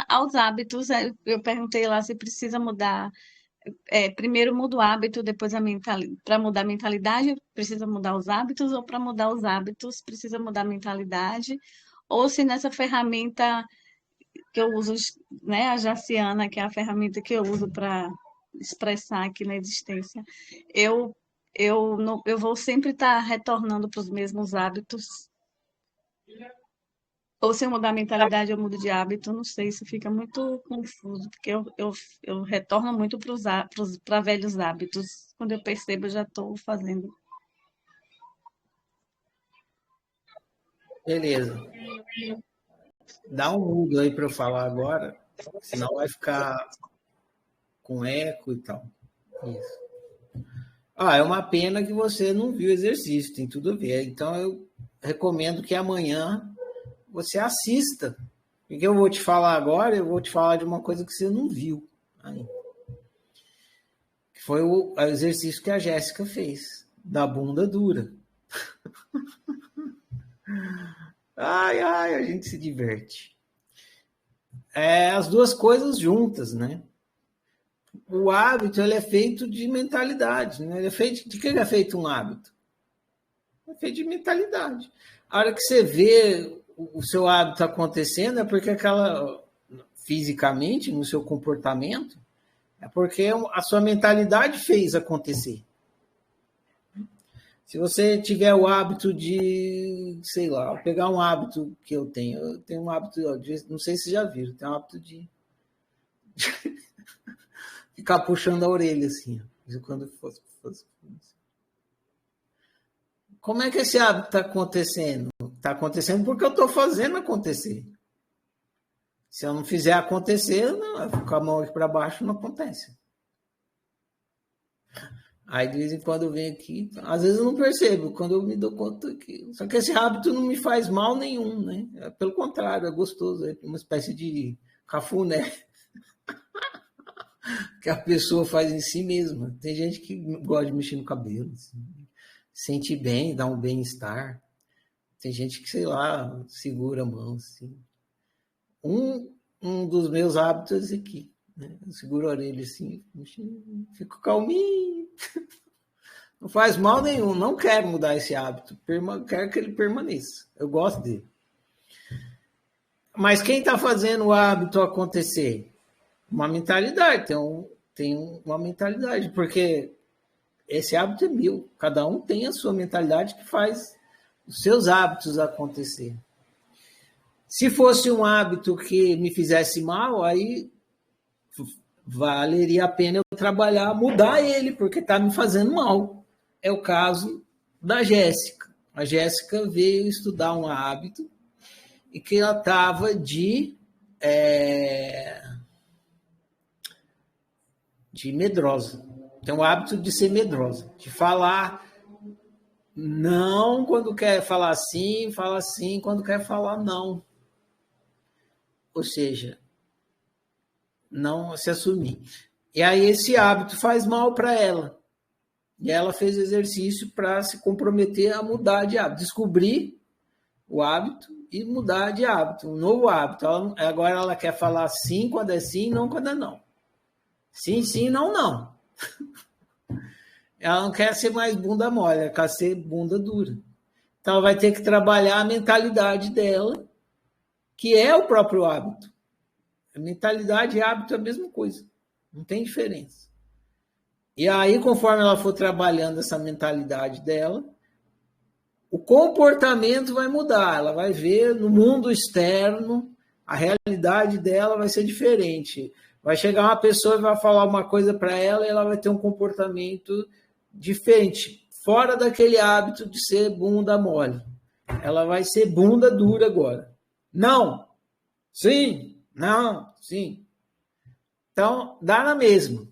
Speaker 6: aos hábitos. Eu perguntei lá se precisa mudar. Primeiro muda o hábito, depois a mentalidade. Para mudar a mentalidade, precisa mudar os hábitos, ou para mudar os hábitos, precisa mudar a mentalidade. Ou se nessa ferramenta que eu uso, né, a Jaciana, que é a ferramenta que eu uso para expressar aqui na existência, eu, eu vou sempre estar retornando para os mesmos hábitos. Ou se eu mudar a mentalidade, eu mudo de hábito, não sei, isso fica muito confuso, porque eu retorno muito para velhos hábitos. Quando eu percebo, eu já estou fazendo.
Speaker 1: Beleza. Dá um mudo aí para eu falar agora, senão vai ficar com eco e tal. Isso. É uma pena que você não viu o exercício, tem tudo a ver. Então eu recomendo que amanhã você assista. O que eu vou te falar agora, eu vou te falar de uma coisa que você não viu ainda. Que foi o exercício que a Jéssica fez, da bunda dura. Ai, a gente se diverte. As duas coisas juntas, né? O hábito ele é feito de mentalidade, né? De que ele é feito um hábito? É feito de mentalidade. A hora que você vê o seu hábito acontecendo é porque fisicamente, no seu comportamento, é porque a sua mentalidade fez acontecer. Se você tiver o hábito de, sei lá, pegar um hábito que eu tenho um hábito, não sei se já viram, tenho um hábito de ficar puxando a orelha assim, quando fosse. Como é que esse hábito está acontecendo? Está acontecendo porque eu estou fazendo acontecer. Se eu não fizer acontecer, não, com a mão aqui para baixo não acontece. Aí de vez em quando eu venho aqui, às vezes eu não percebo, quando eu me dou conta que. Só que esse hábito não me faz mal nenhum, né? Pelo contrário, é gostoso, é uma espécie de cafuné que a pessoa faz em si mesma. Tem gente que gosta de mexer no cabelo, assim, sente bem, dá um bem-estar. Tem gente que, sei lá, segura a mão, assim. Um dos meus hábitos é esse aqui, né? Eu seguro a orelha assim, fico calminho. Não faz mal nenhum, não quero mudar esse hábito, quero que ele permaneça. Eu gosto dele. Mas quem está fazendo o hábito acontecer? Uma mentalidade, tem uma mentalidade, porque esse hábito é meu. Cada um tem a sua mentalidade que faz os seus hábitos acontecer. Se fosse um hábito que me fizesse mal, aí valeria a pena eu trabalhar, mudar ele, porque está me fazendo mal. É o caso da Jéssica. A Jéssica veio estudar um hábito e que ela estava de medrosa. Tem o hábito de ser medrosa, de falar não quando quer falar sim, fala sim quando quer falar não. Ou seja, não se assumir. E aí esse hábito faz mal para ela. E ela fez exercício para se comprometer a mudar de hábito, descobrir o hábito e mudar de hábito, um novo hábito. Agora ela quer falar sim quando é sim, não quando é não. Sim, sim, não, não. Ela não quer ser mais bunda mole, ela quer ser bunda dura. Então ela vai ter que trabalhar a mentalidade dela, que é o próprio hábito. A mentalidade e hábito é a mesma coisa, não tem diferença. E aí, conforme ela for trabalhando essa mentalidade dela, o comportamento vai mudar. Ela vai ver no mundo externo, a realidade dela vai ser diferente. Vai chegar uma pessoa e vai falar uma coisa para ela e ela vai ter um comportamento diferente, fora daquele hábito de ser bunda mole. Ela vai ser bunda dura agora. Não, sim, não, sim. Então, dá na mesma.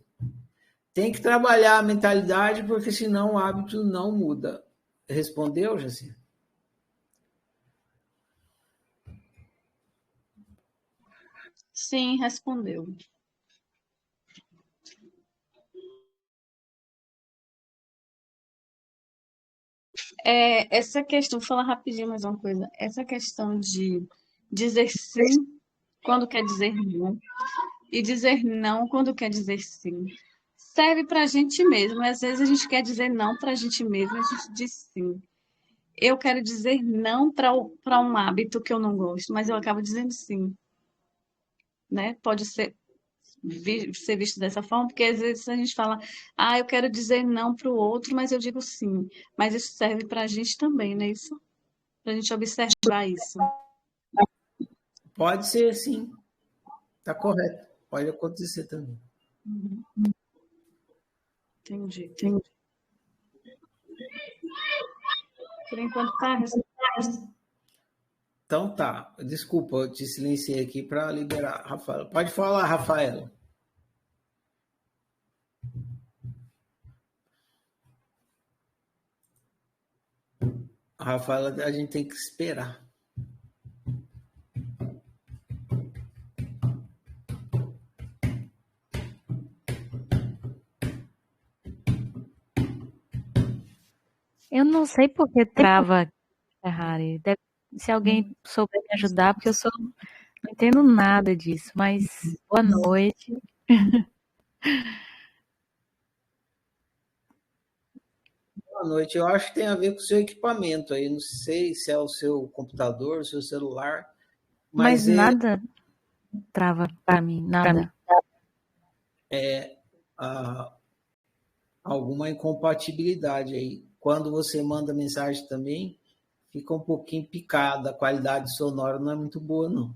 Speaker 1: Tem que trabalhar a mentalidade, porque senão o hábito não muda. Respondeu, Jaci?
Speaker 6: Sim, respondeu. Essa questão, vou falar rapidinho mais uma coisa. Essa questão de dizer sim quando quer dizer não e dizer não quando quer dizer sim serve para a gente mesmo. Às vezes a gente quer dizer não para a gente mesmo, a gente diz sim. Eu quero dizer não para um hábito que eu não gosto, mas eu acabo dizendo sim, né? Pode ser visto dessa forma, porque às vezes a gente fala, eu quero dizer não para o outro, mas eu digo sim. Mas isso serve para a gente também, não é isso? Para a gente observar isso.
Speaker 1: Pode ser, sim. Está correto. Pode acontecer também.
Speaker 6: Uhum. Entendi. Por enquanto tá.
Speaker 1: Então tá. Desculpa, eu te silenciei aqui para liberar. Rafael. Pode falar, Rafael. Rafael, a gente tem que esperar.
Speaker 7: Eu não sei por que trava, Ferrari. Se alguém souber me ajudar, porque não entendo nada disso. Mas boa noite.
Speaker 1: Boa noite. Eu acho que tem a ver com o seu equipamento aí. Não sei se é o seu computador, o seu celular,
Speaker 7: Mas
Speaker 1: mas
Speaker 7: nada trava para mim, nada.
Speaker 1: ah, alguma incompatibilidade aí. Quando você manda mensagem também, fica um pouquinho picada. A qualidade sonora não é muito boa, não.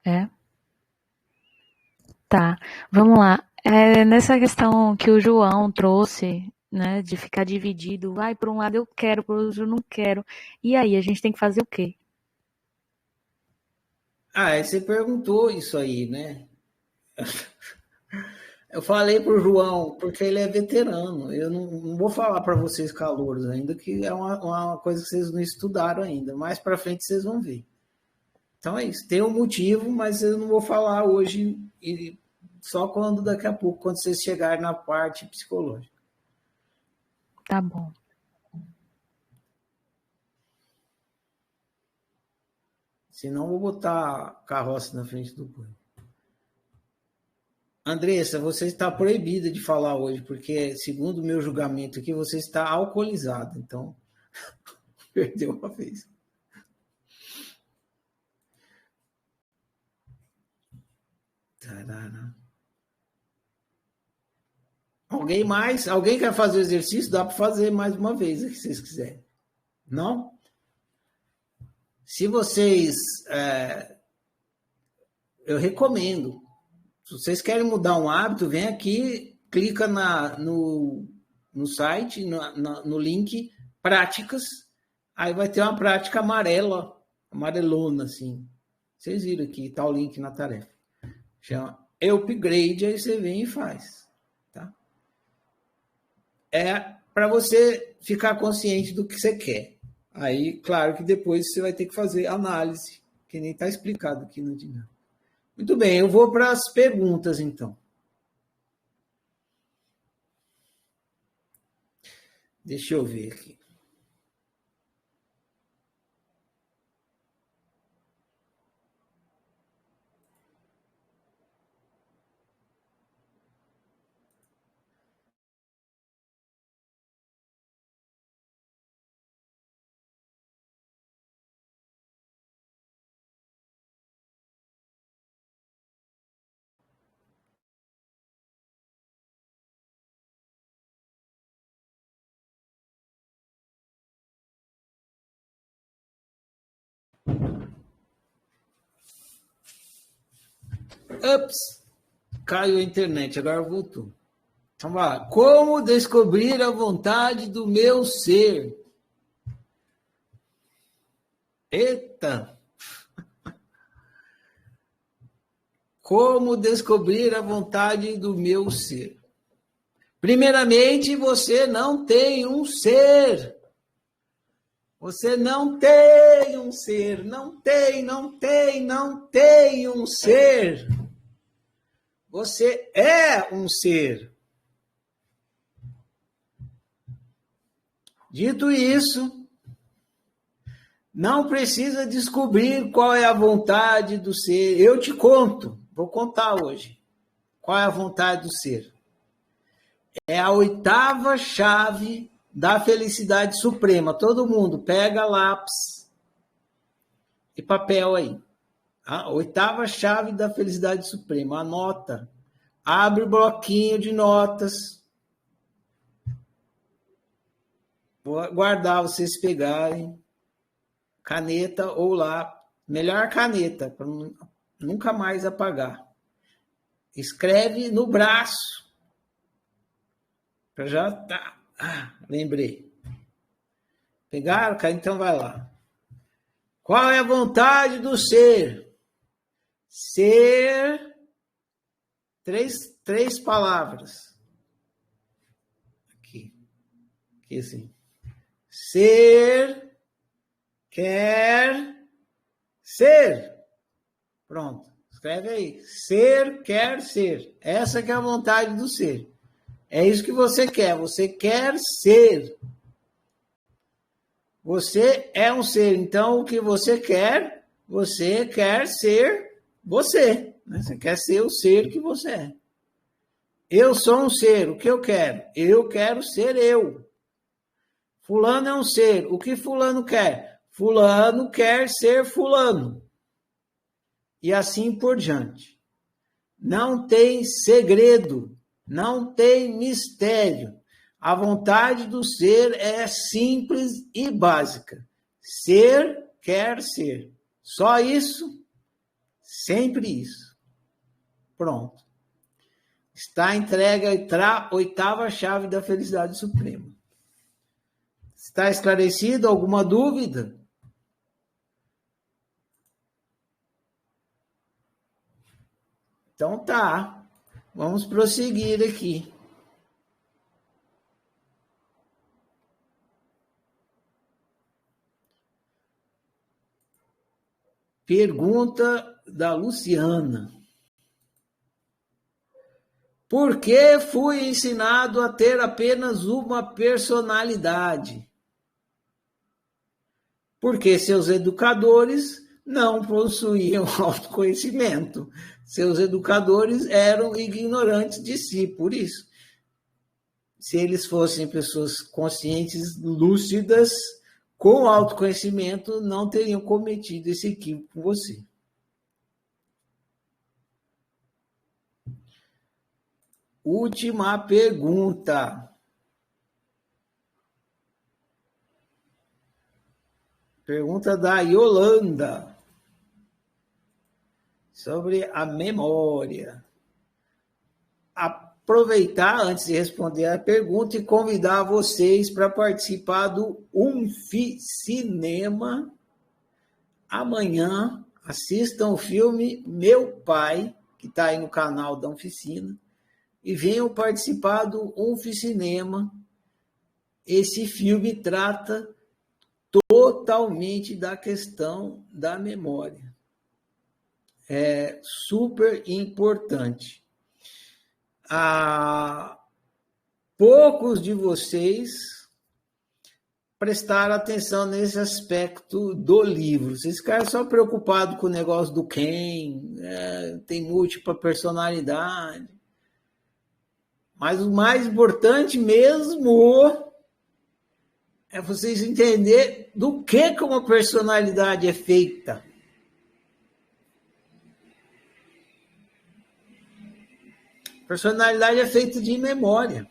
Speaker 7: É? Tá. Vamos lá. Nessa questão que o João trouxe, né, de ficar dividido, vai, por um lado eu quero, por outro eu não quero. E aí, a gente tem que fazer o quê?
Speaker 1: Aí você perguntou isso aí, né? Eu falei para o João, porque ele é veterano. Eu não vou falar para vocês calouros ainda, que é uma coisa que vocês não estudaram ainda. Mais para frente vocês vão ver. Então é isso. Tem um motivo, mas eu não vou falar hoje, e só quando daqui a pouco, quando vocês chegarem na parte psicológica.
Speaker 7: Tá bom.
Speaker 1: Senão eu vou botar a carroça na frente do boi. Andressa, você está proibida de falar hoje, porque, segundo o meu julgamento aqui, você está alcoolizada. Então, perdeu uma vez. Tarara. Alguém mais? Alguém quer fazer o exercício? Dá para fazer mais uma vez, se vocês quiserem. Não? Se vocês... eu recomendo. Se vocês querem mudar um hábito, vem aqui, clica no site, no link práticas, aí vai ter uma prática amarela, amarelona, assim. Vocês viram aqui, está o link na tarefa. Chama Upgrade, aí você vem e faz. Tá? É para você ficar consciente do que você quer. Aí, claro que depois você vai ter que fazer análise, que nem está explicado aqui no dinâmico. Muito bem, eu vou para as perguntas, então. Deixa eu ver aqui. Ups! Caiu a internet, agora voltou. Então, vai lá. Como descobrir a vontade do meu ser? Eita! Como descobrir a vontade do meu ser? Primeiramente, você não tem um ser. Você não tem um ser. Não tem um ser. Você é um ser. Dito isso, não precisa descobrir qual é a vontade do ser. Eu te conto, vou contar hoje. Qual é a vontade do ser? É a 8ª chave da felicidade suprema. Todo mundo pega lápis e papel aí. A 8ª chave da felicidade suprema. Anota. Abre o bloquinho de notas. Vou guardar vocês pegarem caneta ou lápis. Melhor caneta, para nunca mais apagar. Escreve no braço. Já tá. Lembrei. Pegaram? Então vai lá. Qual é a vontade do ser? Ser. Três palavras. Aqui assim. Ser. Quer. Ser. Pronto. Escreve aí. Ser, quer ser. Essa que é a vontade do ser. É isso que você quer. Você quer ser. Você é um ser. Então, o que você quer ser você. Você quer ser o ser que você é. Eu sou um ser. O que eu quero? Eu quero ser eu. Fulano é um ser. O que fulano quer? Fulano quer ser fulano. E assim por diante. Não tem segredo. Não tem mistério. A vontade do ser é simples e básica. Ser quer ser. Só isso, sempre isso. Pronto. Está entregue a 8ª chave da felicidade suprema. Está esclarecido? Alguma dúvida? Então tá. Vamos prosseguir aqui. Pergunta da Luciana. Por que fui ensinado a ter apenas uma personalidade? Porque seus educadores não possuíam autoconhecimento. Seus educadores eram ignorantes de si, por isso. Se eles fossem pessoas conscientes, lúcidas, com autoconhecimento, não teriam cometido esse equívoco com você. Última pergunta. Pergunta da Yolanda. Sobre a memória. Aproveitar, antes de responder a pergunta, e convidar vocês para participar do Cinema. Amanhã, assistam o filme Meu Pai, que está aí no canal da Oficina, e venham participar do Cinema. Esse filme trata totalmente da questão da memória. É super importante. Poucos de vocês prestaram atenção nesse aspecto do livro. Vocês ficaram só preocupados com o negócio do Ken, tem múltipla personalidade. Mas o mais importante mesmo é vocês entenderem do que uma personalidade é feita. Personalidade é feita de memória.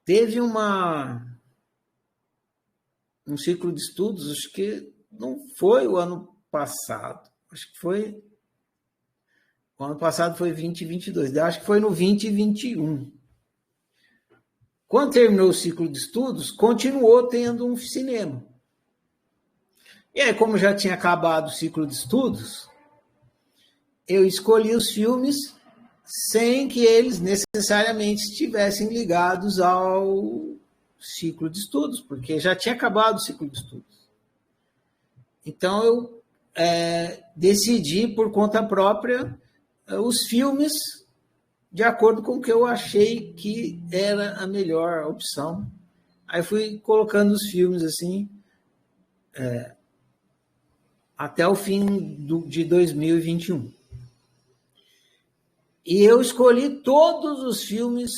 Speaker 1: Teve um ciclo de estudos, acho que não foi o ano passado. Acho que foi... O ano passado foi 2022. Acho que foi no 2021. Quando terminou o ciclo de estudos, continuou tendo um cinema. E aí, como já tinha acabado o ciclo de estudos, eu escolhi os filmes sem que eles necessariamente estivessem ligados ao ciclo de estudos, porque já tinha acabado o ciclo de estudos. Então, eu decidi, por conta própria, os filmes de acordo com o que eu achei que era a melhor opção. Aí fui colocando os filmes assim, até o fim de 2021. E eu escolhi todos os filmes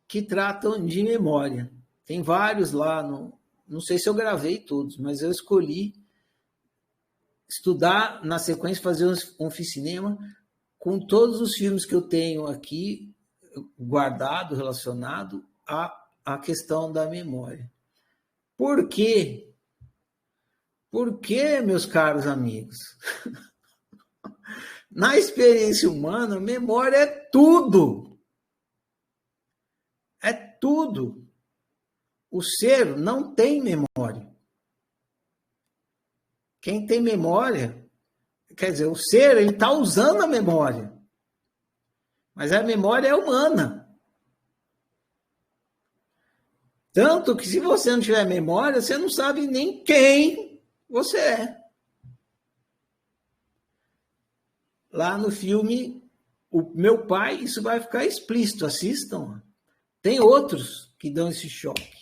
Speaker 1: que tratam de memória. Tem vários lá, não sei se eu gravei todos, mas eu escolhi estudar na sequência, fazer um oficinema com todos os filmes que eu tenho aqui guardado, relacionado à questão da memória. Por quê? Porque, meus caros amigos, na experiência humana, memória é tudo. É tudo. O ser não tem memória. Quem tem memória, quer dizer, o ser, ele está usando a memória. Mas a memória é humana. Tanto que se você não tiver memória, você não sabe nem quem você é. Lá no filme, O Meu Pai, isso vai ficar explícito, assistam. Tem outros que dão esse choque.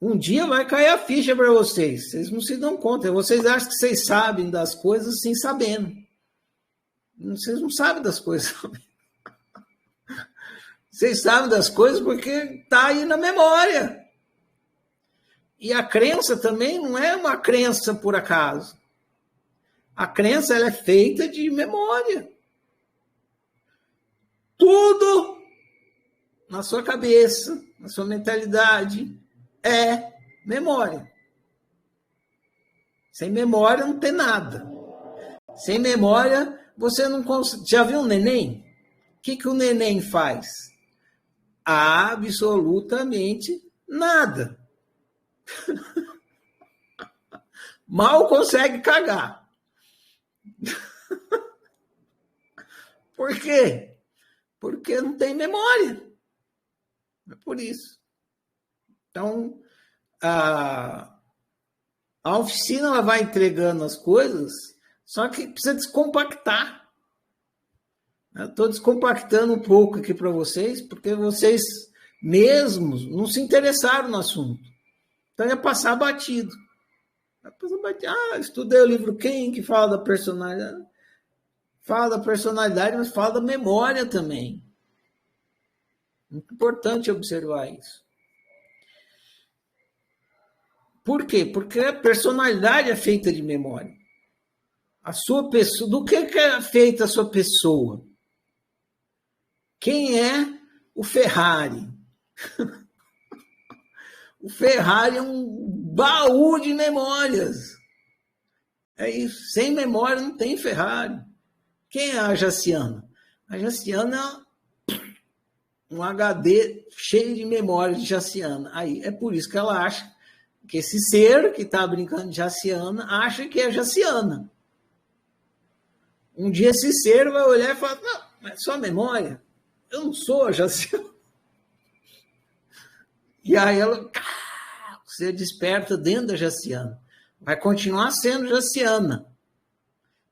Speaker 1: Um dia vai cair a ficha para vocês. Vocês não se dão conta. Vocês acham que vocês sabem das coisas sem sabendo. Vocês não sabem das coisas. Vocês sabem das coisas porque está aí na memória. E a crença também não é uma crença por acaso. A crença ela é feita de memória. Tudo na sua cabeça, na sua mentalidade, é memória. Sem memória não tem nada. Sem memória, você não consegue... Já viu um neném? O que o neném faz? Absolutamente nada. Mal consegue cagar. Por quê? Porque não tem memória. É por isso. Então, a oficina ela vai entregando as coisas, só que precisa descompactar. Eu estou descompactando um pouco aqui para vocês, porque vocês mesmos não se interessaram no assunto. Então, ia passar batido. Estudei o livro Quem, que fala da personalidade. Fala da personalidade, mas fala da memória também. Muito importante observar isso. Por quê? Porque a personalidade é feita de memória. A sua pessoa, do que é feita a sua pessoa? Quem é o Ferrari? O Ferrari é um baú de memórias. É isso. Sem memória não tem Ferrari. Quem é a Jaciana? A Jaciana é um HD cheio de memória de Jaciana. Aí, é por isso que ela acha que esse ser que está brincando de Jaciana acha que é Jaciana. Um dia esse ser vai olhar e falar, não, mas é só memória. Eu não sou a Jaciana. E aí ela, você desperta dentro da Jaciana. Vai continuar sendo Jaciana.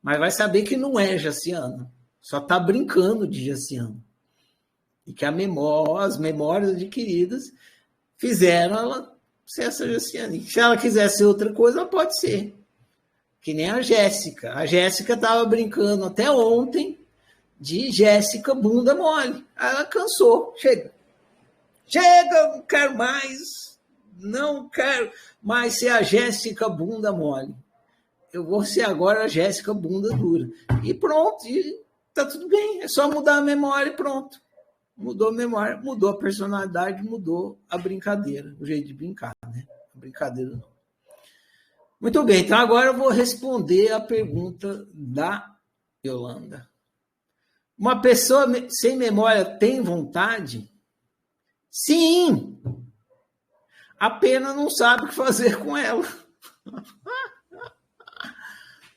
Speaker 1: Mas vai saber que não é Jaciana. Só está brincando de Jaciana. E que as memórias adquiridas fizeram ela ser essa Jaciana. E se ela quiser ser outra coisa, ela pode ser. Que nem a Jéssica. A Jéssica estava brincando até ontem de Jéssica bunda mole. Aí ela cansou. Chega, não quero mais. Não quero mais ser a Jéssica bunda mole. Eu vou ser agora a Jéssica bunda dura. E pronto, e tá tudo bem. É só mudar a memória e pronto. Mudou a memória, mudou a personalidade, mudou a brincadeira, o jeito de brincar, né? A brincadeira não. Muito bem, então agora eu vou responder a pergunta da Yolanda. Uma pessoa sem memória tem vontade? Sim! Apenas não sabe o que fazer com ela.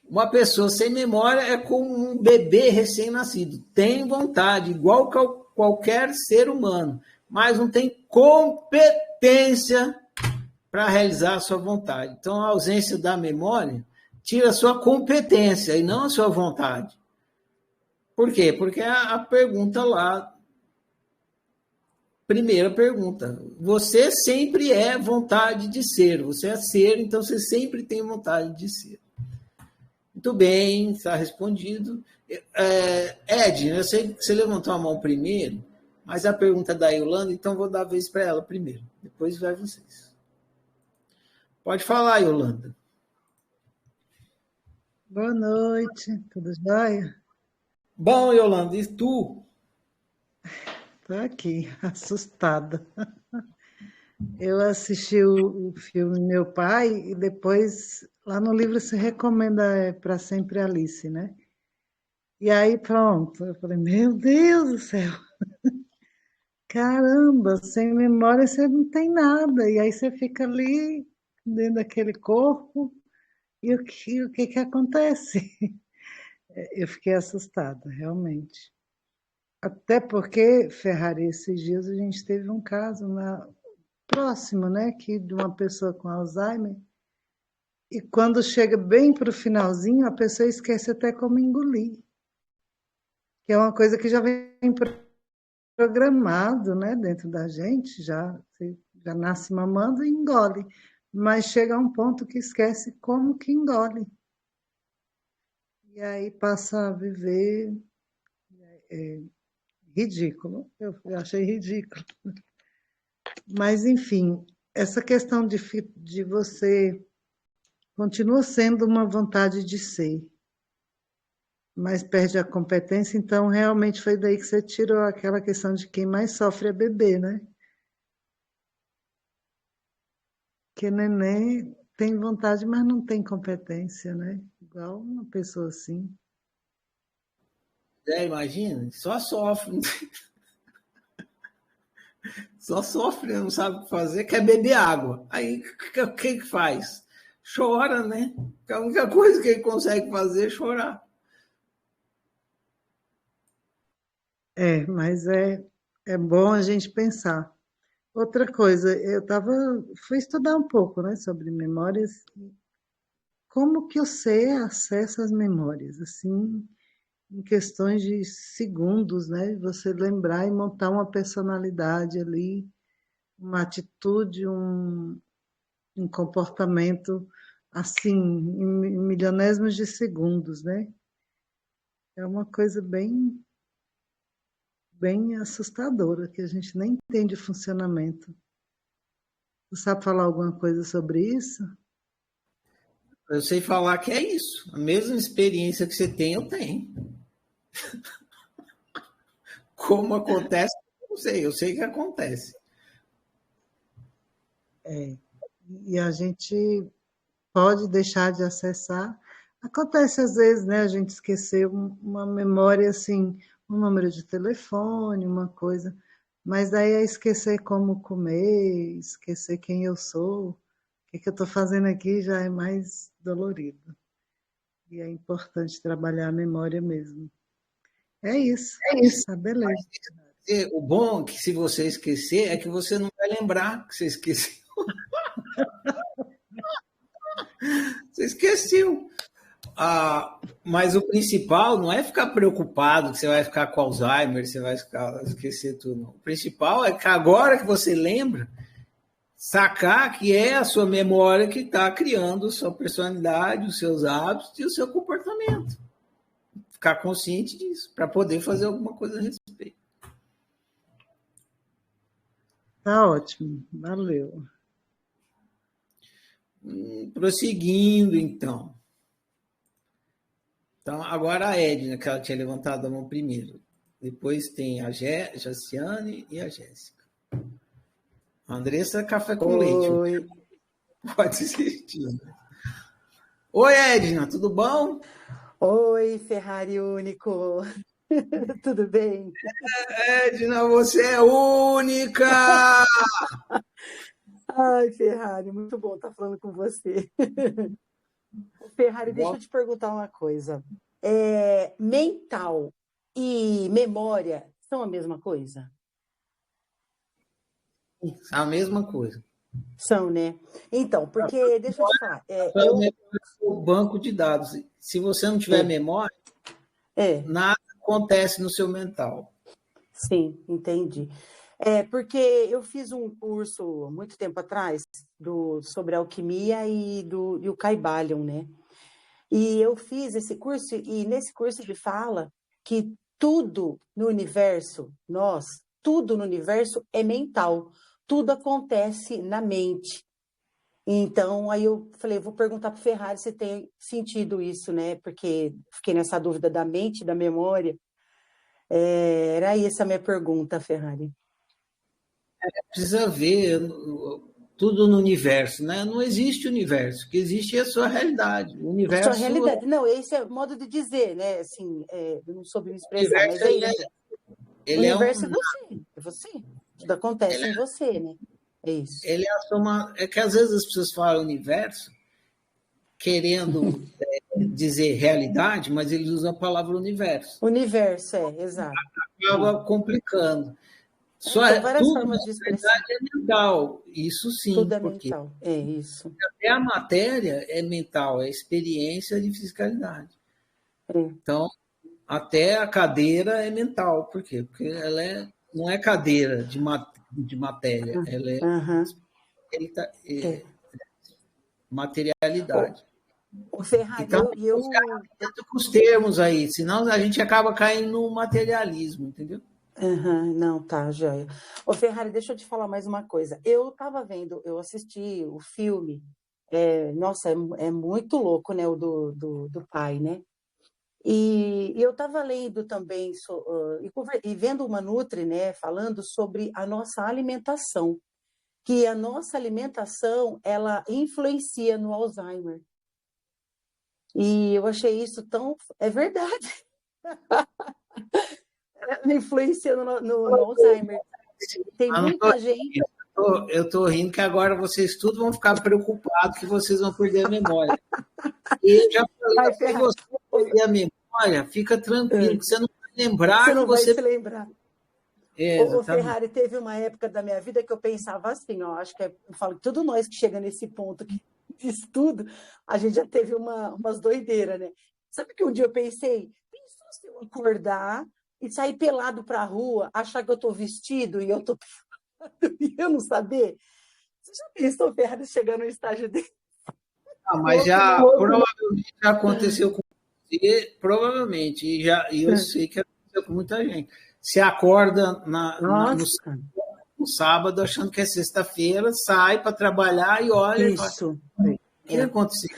Speaker 1: Uma pessoa sem memória é como um bebê recém-nascido. Tem vontade, igual qualquer ser humano, mas não tem competência para realizar a sua vontade. Então, a ausência da memória tira a sua competência e não a sua vontade. Por quê? Porque a pergunta lá, primeira pergunta, você sempre é vontade de ser. Você é ser, então você sempre tem vontade de ser. Muito bem, está respondido. Ed, eu sei que você levantou a mão primeiro, mas a pergunta da Yolanda, então vou dar a vez para ela primeiro. Depois vai vocês. Pode falar, Yolanda.
Speaker 8: Boa noite, tudo jóia?
Speaker 1: Bom, Yolanda, e tu?
Speaker 8: Estou aqui, assustada. Eu assisti o filme Meu Pai e depois, lá no livro se recomenda Para Sempre Alice, né? E aí, pronto, eu falei, meu Deus do céu, caramba, sem memória você não tem nada. E aí você fica ali, dentro daquele corpo, e o que acontece? Eu fiquei assustada, realmente. Até porque, Ferrari, esses dias a gente teve um caso próximo, né, que de uma pessoa com Alzheimer, e quando chega bem para o finalzinho, a pessoa esquece até como engolir, que é uma coisa que já vem programado, né, dentro da gente, você já nasce mamando e engole, mas chega a um ponto que esquece como que engole. E aí passa a viver ridículo. Eu achei ridículo. Mas, enfim, essa questão de você continua sendo uma vontade de ser, mas perde a competência, então realmente foi daí que você tirou aquela questão de quem mais sofre é bebê, né? Que neném tem vontade, mas não tem competência, né? Igual uma pessoa assim.
Speaker 1: Imagina, só sofre. Só sofre, não sabe o que fazer, quer beber água. Aí o que faz? Chora, né? A única coisa que ele consegue fazer é chorar.
Speaker 8: Mas é bom a gente pensar. Outra coisa, fui estudar um pouco, né, sobre memórias. Como que o ser acessa as memórias? Assim, em questões de segundos, né? Você lembrar e montar uma personalidade ali, uma atitude, um comportamento assim, em milionésimos de segundos, né? É uma coisa bem, bem assustadora, que a gente nem entende o funcionamento. Você sabe falar alguma coisa sobre isso?
Speaker 1: Eu sei falar que é isso. A mesma experiência que você tem, eu tenho. Como acontece, eu não sei. Eu sei que acontece.
Speaker 8: E a gente pode deixar de acessar. Acontece às vezes, né, a gente esquecer uma memória assim, um número de telefone, uma coisa, mas daí é esquecer como comer, esquecer quem eu sou, o que eu estou fazendo aqui já é mais dolorido. E é importante trabalhar a memória mesmo. É isso. Tá, beleza.
Speaker 1: O bom é que se você esquecer, é que você não vai lembrar que você esqueceu. Você esqueceu. Mas o principal não é ficar preocupado que você vai ficar com Alzheimer, você vai esquecer tudo. Não. O principal é que agora que você lembra, sacar que é a sua memória que está criando a sua personalidade, os seus hábitos e o seu comportamento. Ficar consciente disso, para poder fazer alguma coisa a respeito.
Speaker 8: Tá ótimo, valeu.
Speaker 1: Prosseguindo, então. Então, agora a Edna, que ela tinha levantado a mão primeiro. Depois tem a Jaciane e a Jéssica. A Andressa, café com leite.
Speaker 9: Oi.
Speaker 1: Pode existir. Oi, Edna, tudo bom?
Speaker 9: Oi, Ferrari único. Tudo bem?
Speaker 1: Edna, você é única!
Speaker 9: Ai, Ferrari, muito bom estar falando com você. Ferrari, deixa eu te perguntar uma coisa. Mental e memória são a mesma coisa?
Speaker 1: A mesma coisa.
Speaker 9: São, né? Então, porque, deixa eu te falar.
Speaker 1: O banco de dados. Se você não tiver memória, nada acontece no seu mental.
Speaker 9: Sim, entendi. Porque eu fiz um curso muito tempo atrás sobre alquimia e o Kybalion, né? E eu fiz esse curso, e nesse curso ele fala que tudo no universo, tudo no universo é mental. Tudo acontece na mente. Então, aí eu falei, vou perguntar para o Ferrari se tem sentido isso, né? Porque fiquei nessa dúvida da mente, da memória. Era essa a minha pergunta, Ferrari.
Speaker 1: Precisa ver tudo no universo, né? Não existe universo, o que existe é a sua realidade. O universo...
Speaker 9: Sua realidade. Não, esse é o modo de dizer, né? Assim, eu não soube me expressar, mas é isso. O universo é você. Tudo acontece em você, né? É isso.
Speaker 1: Ele é que às vezes as pessoas falam universo querendo dizer realidade, mas eles usam a palavra universo.
Speaker 9: Universo, exato.
Speaker 1: Acaba complicando.
Speaker 9: São várias formas de expressar.
Speaker 1: É mental, isso sim.
Speaker 9: Tudo é mental, isso.
Speaker 1: Até a matéria é mental, é experiência de fisicalidade. Então, até a cadeira é mental. Por quê? Porque ela não é cadeira de matéria, ela é materialidade.
Speaker 9: O Ferrari,
Speaker 1: então, com os termos aí, senão a gente acaba caindo no materialismo, entendeu?
Speaker 9: Não, tá, joia. Ô, Ferrari, deixa eu te falar mais uma coisa. Eu assisti o filme, nossa, é muito louco, né, o do pai, né? E eu estava lendo também, e vendo uma Nutri, né, falando sobre a nossa alimentação, que a nossa alimentação, ela influencia no Alzheimer. E eu achei isso é verdade. Influenciando no Alzheimer. Tem muita gente...
Speaker 1: Eu estou rindo que agora vocês tudo vão ficar preocupados que vocês vão perder a memória. E eu já falei, se você perder a memória, fica tranquilo, que você não vai lembrar.
Speaker 9: Você não vai se lembrar.
Speaker 1: O
Speaker 9: Ferrari, teve uma época da minha vida que eu pensava assim, acho que eu falo que todos nós que chega nesse ponto de estudo, a gente já teve umas doideiras, né? Sabe que um dia eu pensei, pensou se eu acordar e sair pelado para a rua, achar que eu estou vestido e eu estou pelado e eu não saber? Você já pensou, Ferrari, chegar no estágio dele?
Speaker 1: Mas provavelmente já aconteceu com você, provavelmente, e eu sei que aconteceu com muita gente. Você acorda no sábado achando que é sexta-feira, sai para trabalhar e olha
Speaker 9: isso.
Speaker 1: E fala, o que aconteceu?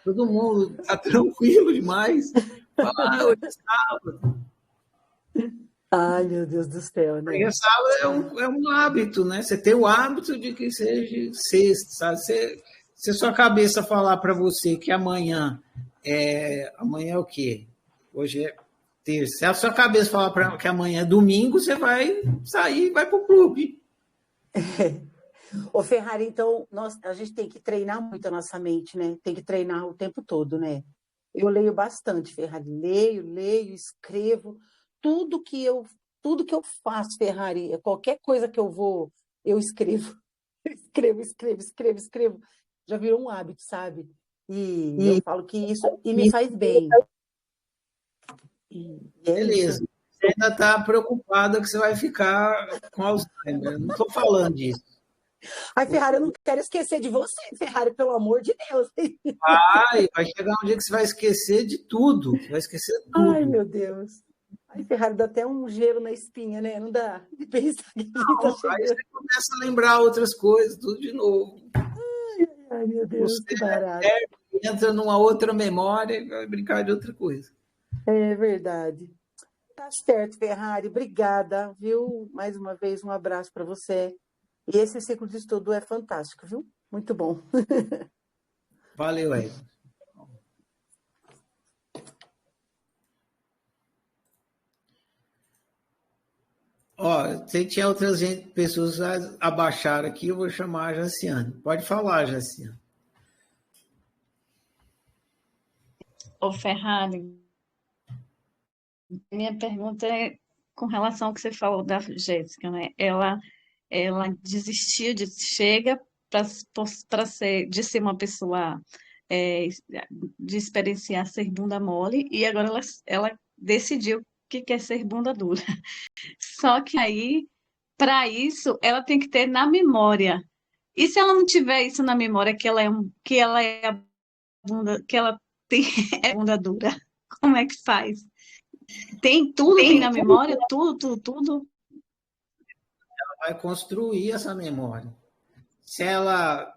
Speaker 1: Todo mundo está tranquilo demais. Fala, hoje é sábado.
Speaker 9: Ai, meu Deus do céu, né?
Speaker 1: Porque sábado é um hábito, né? Você tem o hábito de que seja sexta, sabe? Se a sua cabeça falar para você que amanhã é o quê? Hoje é terça. Se a sua cabeça falar que amanhã é domingo, você vai sair e vai para o clube.
Speaker 9: Ô, Ferrari, então, a gente tem que treinar muito a nossa mente, né? Tem que treinar o tempo todo, né? Eu leio bastante, Ferrari. Leio, escrevo. Tudo que eu faço, Ferrari, qualquer coisa que eu escrevo. Escrevo. Já virou um hábito, sabe? E eu falo que isso me faz bem.
Speaker 1: Beleza. Você ainda está preocupada que você vai ficar com Alzheimer. Eu não estou falando disso.
Speaker 9: Ai, Ferrari, eu não quero esquecer de você, Ferrari, pelo amor de Deus.
Speaker 1: Vai chegar um dia que você vai esquecer de tudo. Você vai esquecer de tudo.
Speaker 9: Ai, meu Deus. Ai, Ferrari, dá até um gelo na espinha, né? Não dá de pensar que
Speaker 1: aí você começa a lembrar outras coisas, tudo de novo.
Speaker 9: Ai, meu Deus, que barato.
Speaker 1: Entra numa outra memória e vai brincar de outra coisa.
Speaker 9: É verdade. Tá certo, Ferrari. Obrigada, viu? Mais uma vez, um abraço para você. E esse ciclo de estudo é fantástico, viu? Muito bom.
Speaker 1: Valeu, Ed. Ó, se tinha outras pessoas a abaixar aqui, eu vou chamar a Jaciane. Pode falar, Jaciane.
Speaker 6: Ô, Ferrari, minha pergunta é com relação ao que você falou da Jéssica, né? Ela desistiu chega para de ser uma pessoa de experienciar ser bunda mole e agora ela decidiu que quer ser bunda dura. Só que aí, para isso, ela tem que ter na memória. E se ela não tiver isso na memória, que ela é a bunda, que ela tem é bunda dura, como é que faz? Tem na memória, tudo.
Speaker 1: Vai construir essa memória. Se ela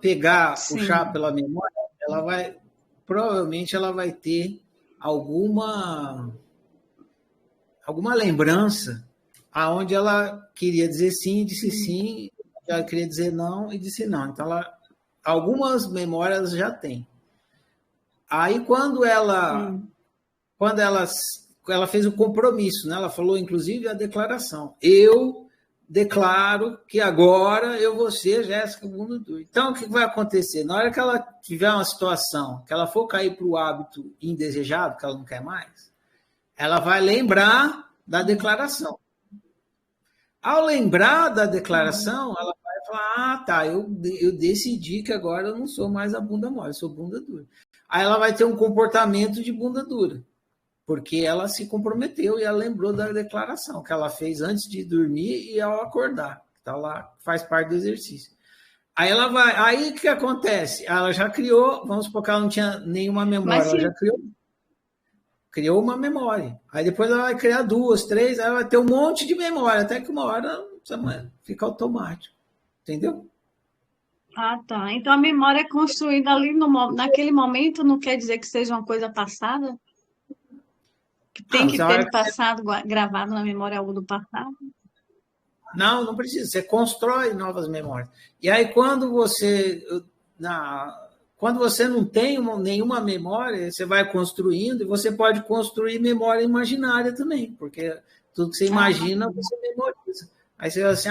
Speaker 1: pegar,
Speaker 6: Sim.
Speaker 1: puxar pela memória, provavelmente ela vai ter alguma lembrança aonde ela queria dizer sim, disse sim, ela queria dizer não e disse não. Então, algumas memórias já tem. Aí, quando ela fez o compromisso, né? Ela falou, inclusive, a declaração. Eu declaro que agora eu vou ser Jéssica Bunda Dura. Então, o que vai acontecer? Na hora que ela tiver uma situação que ela for cair para o hábito indesejado, que ela não quer mais, ela vai lembrar da declaração. Ao lembrar da declaração, ela vai falar, tá, eu decidi que agora eu não sou mais a bunda mole, eu sou bunda dura. Aí ela vai ter um comportamento de bunda dura, porque ela se comprometeu e ela lembrou da declaração que ela fez antes de dormir e ao acordar. Tá lá, faz parte do exercício. Aí o que acontece? Ela já criou, vamos supor que ela não tinha nenhuma memória, ela já criou uma memória. Aí depois ela vai criar 2, 3, aí ela vai ter um monte de memória, até que uma hora fica automático. Entendeu?
Speaker 6: Ah, tá. Então a memória é construída ali naquele momento, não quer dizer que seja uma coisa passada? Que tem que ter passado, gravado na memória algo do passado?
Speaker 1: Não precisa. Você constrói novas memórias. E aí, quando você não tem nenhuma memória, você vai construindo e você pode construir memória imaginária também, porque tudo que você imagina, você memoriza. Aí você vai assim,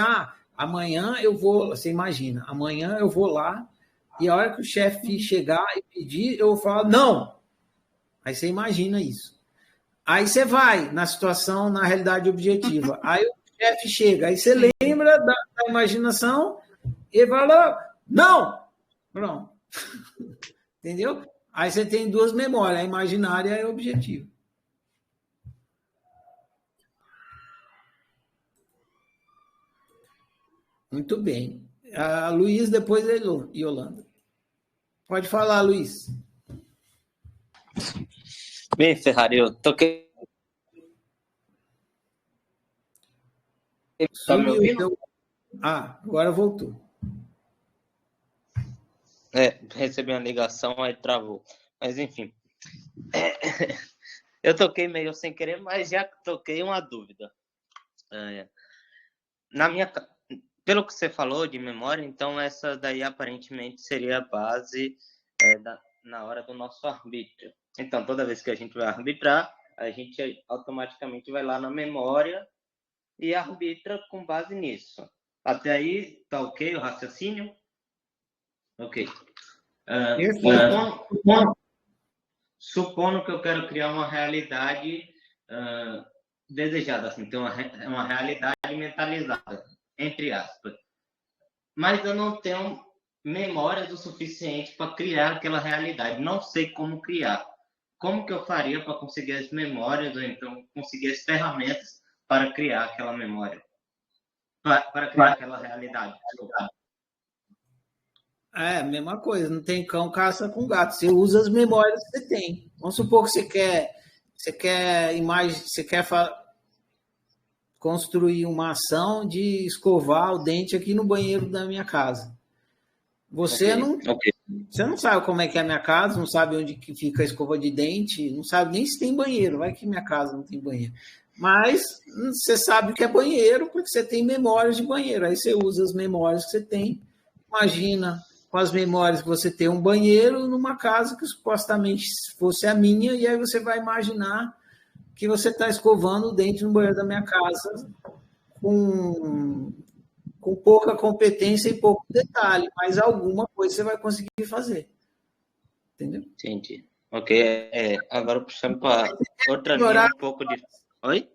Speaker 1: amanhã eu vou, você imagina, amanhã eu vou lá e a hora que o chefe chegar e pedir, eu vou falar, não! Aí você imagina isso. Aí você vai na situação, na realidade objetiva. Aí o chefe chega, aí você lembra da imaginação e fala, não! Pronto. Entendeu? Aí você tem 2 memórias, a imaginária e a objetiva. Muito bem. A Luiz, depois a Yolanda. Pode falar, Luiz.
Speaker 4: Bem, Ferrari, eu toquei. Tá me ouvindo?
Speaker 1: Agora voltou.
Speaker 4: Recebi uma ligação, aí travou. Mas, enfim. Eu toquei meio sem querer, mas já toquei uma dúvida. Pelo que você falou de memória, então essa daí aparentemente seria a base na hora do nosso arbítrio. Então, toda vez que a gente vai arbitrar, a gente automaticamente vai lá na memória e arbitra com base nisso. Até aí, tá ok o raciocínio? Ok. Supondo que eu quero criar uma realidade desejada, assim, ter uma realidade mentalizada, entre aspas. Mas eu não tenho memórias o suficiente para criar aquela realidade. Não sei como criar. Como que eu faria para conseguir as memórias, ou então conseguir as ferramentas para criar aquela memória? Para criar aquela realidade.
Speaker 1: Mesma coisa. Não tem cão, caça com gato. Você usa as memórias que você tem. Vamos supor que você quer construir uma ação de escovar o dente aqui no banheiro da minha casa. Você não sabe como é que é a minha casa, não sabe onde que fica a escova de dente, não sabe nem se tem banheiro. Vai que minha casa não tem banheiro. Mas você sabe que é banheiro porque você tem memórias de banheiro. Aí você usa as memórias que você tem. Imagina com as memórias que você tem um banheiro numa casa que supostamente fosse a minha, e aí você vai imaginar que você está escovando o dente no banheiro da minha casa com pouca competência e pouco detalhe, mas alguma coisa você vai conseguir fazer. Entendeu?
Speaker 4: Entendi. Ok. Agora puxando para outra linha um pouco de... Oi?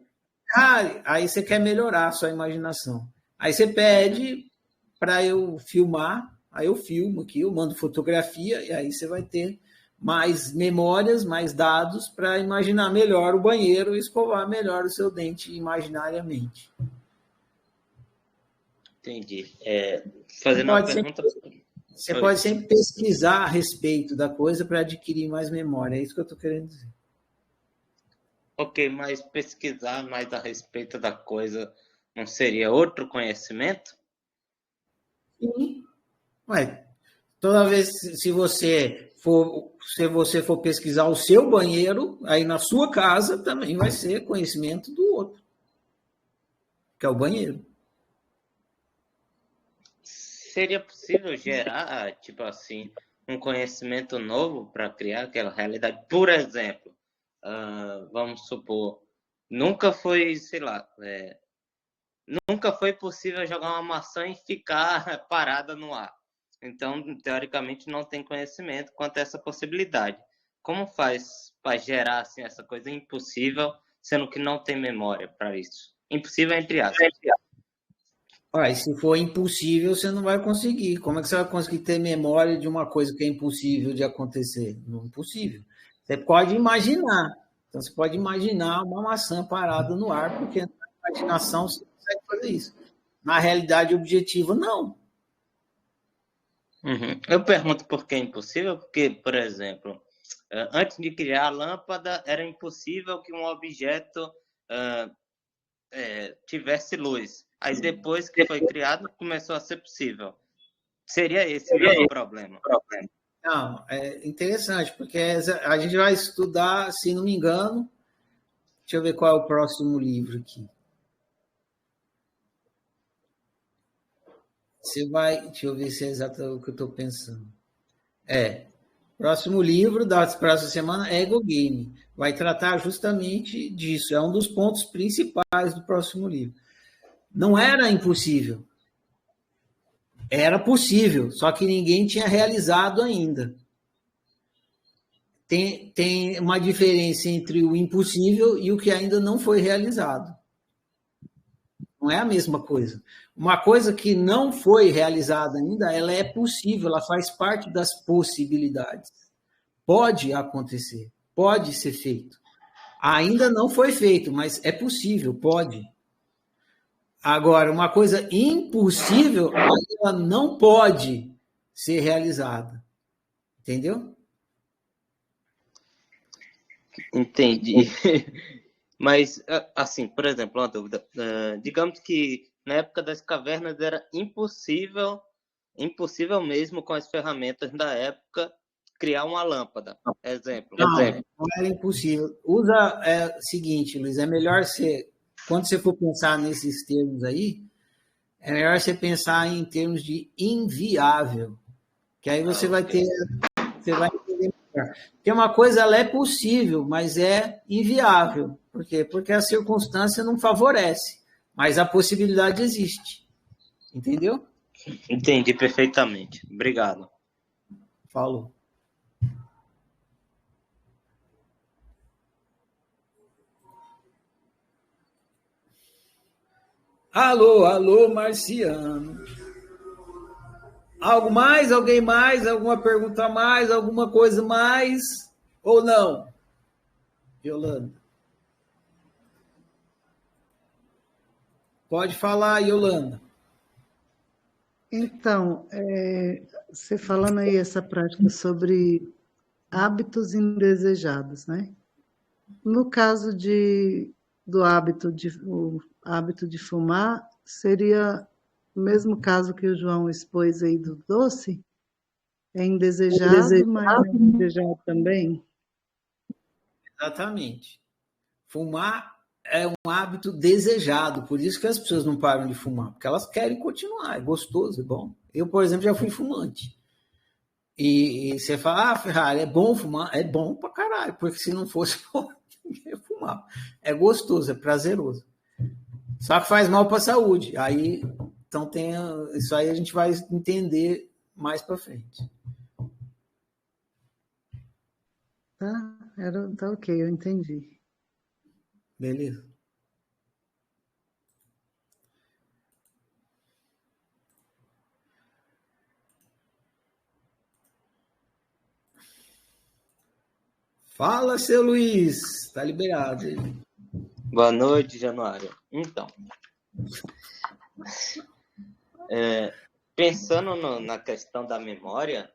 Speaker 1: Aí você quer melhorar a sua imaginação. Aí você pede para eu filmar, aí eu filmo aqui, eu mando fotografia, e aí você vai ter mais memórias, mais dados para imaginar melhor o banheiro e escovar melhor o seu dente imaginariamente.
Speaker 4: Entendi. Fazendo uma pergunta...
Speaker 1: Você pode sempre pesquisar a respeito da coisa para adquirir mais memória, é isso que eu estou querendo dizer.
Speaker 4: Ok, mas pesquisar mais a respeito da coisa não seria outro conhecimento?
Speaker 1: Sim. Ué, toda vez se você for pesquisar o seu banheiro, aí na sua casa também vai ser conhecimento do outro, que é o banheiro.
Speaker 4: Seria possível gerar, tipo assim, um conhecimento novo para criar aquela realidade? Por exemplo, vamos supor, nunca foi, sei lá, nunca foi possível jogar uma maçã e ficar parada no ar. Então, teoricamente, não tem conhecimento quanto a essa possibilidade. Como faz para gerar assim, essa coisa impossível, sendo que não tem memória para isso? Impossível entre aspas.
Speaker 1: E se for impossível, você não vai conseguir. Como é que você vai conseguir ter memória de uma coisa que é impossível de acontecer? Não é impossível. Você pode imaginar. Então, você pode imaginar uma maçã parada no ar, porque na imaginação você consegue fazer isso. Na realidade objetiva, não.
Speaker 4: Uhum. Eu pergunto por que é impossível, porque, por exemplo, antes de criar a lâmpada, era impossível que um objeto tivesse luz. Aí, depois que foi criado, começou a ser possível. Seria esse o mesmo problema?
Speaker 1: Não, é interessante, porque a gente vai estudar, se não me engano, deixa eu ver qual é o próximo livro aqui. Deixa eu ver se é exato o que eu estou pensando. Próximo livro da próxima semana é Ego Game. Vai tratar justamente disso. É um dos pontos principais do próximo livro. Não era impossível. Era possível, só que ninguém tinha realizado ainda. Tem uma diferença entre o impossível e o que ainda não foi realizado. Não é a mesma coisa. Uma coisa que não foi realizada ainda, ela é possível, ela faz parte das possibilidades. Pode acontecer, pode ser feito. Ainda não foi feito, mas é possível, pode. Agora, uma coisa impossível, ela não pode ser realizada. Entendeu?
Speaker 4: Entendi. Mas, assim, por exemplo, uma dúvida. Digamos que na época das cavernas era impossível mesmo com as ferramentas da época, criar uma lâmpada. Exemplo.
Speaker 1: Não era impossível. Seguinte, Luiz, é melhor quando você for pensar nesses termos aí, é melhor você pensar em termos de inviável, que aí você vai entender melhor. Porque uma coisa ela é possível, mas é inviável. Por quê? Porque a circunstância não favorece, mas a possibilidade existe. Entendeu?
Speaker 4: Entendi perfeitamente. Obrigado.
Speaker 1: Falou. Alô, Marciano. Algo mais? Alguém mais? Alguma pergunta a mais? Alguma coisa mais? Ou não? Yolanda. Pode falar, Yolanda.
Speaker 8: Então, você falando aí essa prática sobre hábitos indesejados, né? No caso do hábito de fumar, seria o mesmo caso que o João expôs aí do doce? É indesejado, mas é indesejado também?
Speaker 1: Exatamente. Fumar é um hábito desejado, por isso que as pessoas não param de fumar, porque elas querem continuar, é gostoso, é bom. Eu, por exemplo, já fui fumante. E você fala, Ferrari, é bom fumar? É bom pra caralho, porque se não fosse bom, ninguém ia fumar. É gostoso, é prazeroso. Só que faz mal para a saúde. Aí, então isso aí a gente vai entender mais para frente.
Speaker 8: Tá ok, eu entendi.
Speaker 1: Beleza. Fala, seu Luiz. Tá liberado.
Speaker 10: Boa noite, Januário. Então, pensando na questão da memória,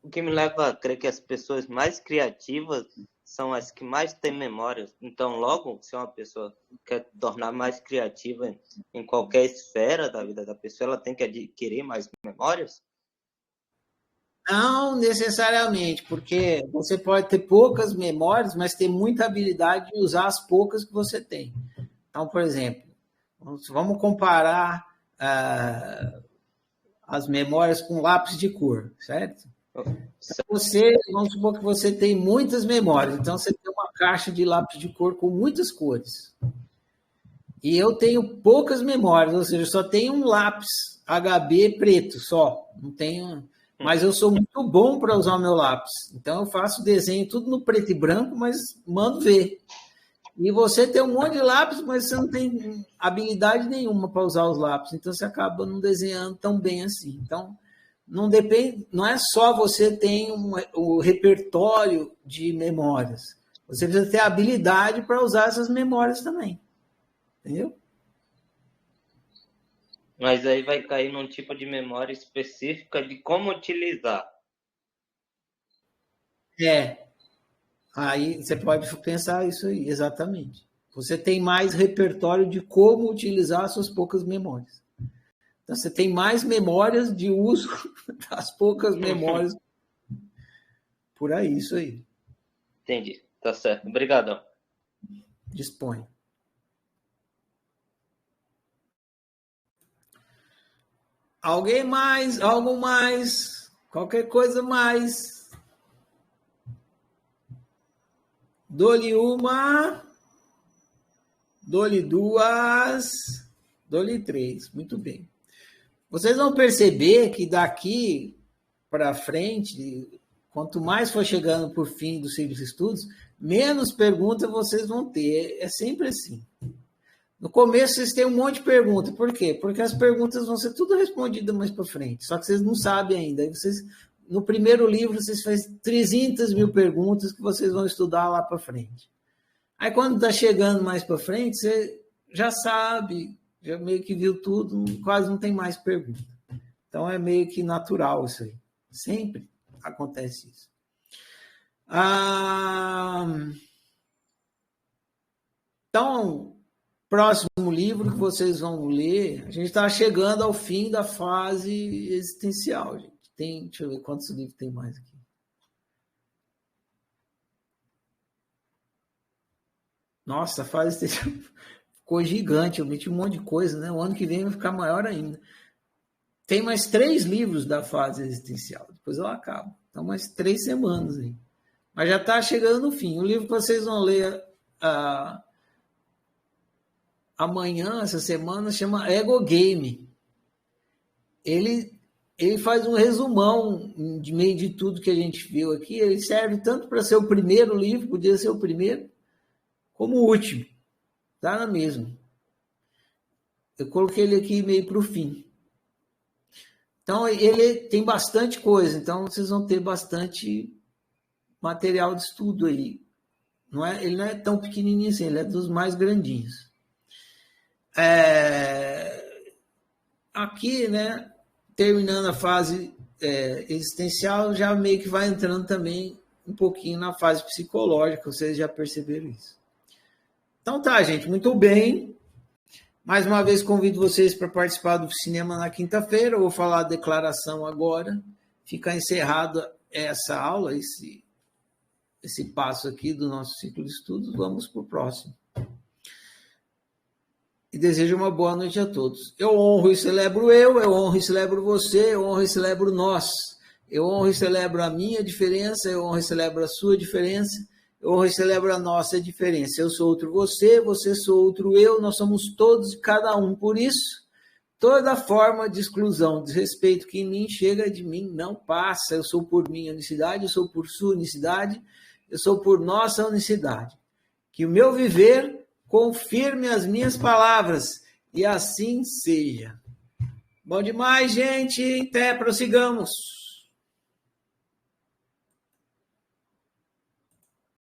Speaker 10: o que me leva a crer que as pessoas mais criativas são as que mais têm memórias. Então, logo, se uma pessoa quer tornar mais criativa em qualquer esfera da vida da pessoa, ela tem que adquirir mais memórias?
Speaker 1: Não necessariamente, porque você pode ter poucas memórias, mas ter muita habilidade de usar as poucas que você tem. Então, por exemplo, vamos comparar as memórias com lápis de cor, certo? Vamos supor que você tem muitas memórias, então você tem uma caixa de lápis de cor com muitas cores. E eu tenho poucas memórias, ou seja, só tenho um lápis HB preto só, não tenho... Mas eu sou muito bom para usar o meu lápis. Então, eu faço desenho tudo no preto e branco, mas mando ver. E você tem um monte de lápis, mas você não tem habilidade nenhuma para usar os lápis. Então, você acaba não desenhando tão bem assim. Então, não depende, não é só você ter o repertório de memórias. Você precisa ter habilidade para usar essas memórias também. Entendeu?
Speaker 10: Mas aí vai cair num tipo de memória específica de como utilizar.
Speaker 1: Aí você pode pensar isso aí, exatamente. Você tem mais repertório de como utilizar as suas poucas memórias. Então, você tem mais memórias de uso das poucas memórias. Por aí, isso aí.
Speaker 10: Entendi, tá certo. Obrigadão.
Speaker 1: Disponha. Alguém mais? Algo mais? Qualquer coisa mais? Dou-lhe uma, dou-lhe duas, dou-lhe três. Muito bem. Vocês vão perceber que daqui para frente, quanto mais for chegando por fim do ciclo de estudos, menos perguntas vocês vão ter. É sempre assim. No começo, vocês têm um monte de perguntas. Por quê? Porque as perguntas vão ser tudo respondidas mais para frente. Só que vocês não sabem ainda. Aí no primeiro livro, vocês fazem 300 mil perguntas que vocês vão estudar lá para frente. Aí, quando está chegando mais para frente, você já sabe, já meio que viu tudo, quase não tem mais pergunta. Então, é meio que natural isso aí. Sempre acontece isso. Então... Próximo livro que vocês vão ler, a gente está chegando ao fim da fase existencial, gente. Deixa eu ver quantos livros tem mais aqui. Nossa, a fase existencial ficou gigante, eu meti um monte de coisa, né? O ano que vem vai ficar maior ainda. Tem mais 3 livros da fase existencial, depois eu acabo. Então, mais 3 semanas aí. Mas já está chegando no fim. O livro que vocês vão ler... amanhã, essa semana, chama Ego Game. Ele faz um resumão de meio de tudo que a gente viu aqui. Ele serve tanto para ser o primeiro livro, podia ser o primeiro, como o último. Está na mesma. Eu coloquei ele aqui meio para o fim. Então, ele tem bastante coisa. Então, vocês vão ter bastante material de estudo aí. Ele não é tão pequenininho assim, ele é dos mais grandinhos. Aqui, né, terminando a fase existencial, já meio que vai entrando também um pouquinho na fase psicológica, vocês já perceberam isso. Então tá, gente, muito bem. Mais uma vez convido vocês para participar do cinema na quinta-feira. Eu vou falar a declaração agora. Fica encerrada essa aula, esse passo aqui do nosso ciclo de estudos. Vamos para o próximo. E desejo uma boa noite a todos. Eu honro e celebro eu honro e celebro você, eu honro e celebro nós. Eu honro e celebro a minha diferença, eu honro e celebro a sua diferença, hoje celebro a nossa diferença. Eu sou outro você, você sou outro eu, nós somos todos e cada um. Por isso, toda forma de exclusão, desrespeito que em mim chega de mim não passa. Eu sou por minha unicidade, eu sou por sua unicidade, eu sou por nossa unicidade. Que o meu viver confirme as minhas palavras e assim seja. Bom demais, gente. Até prossigamos.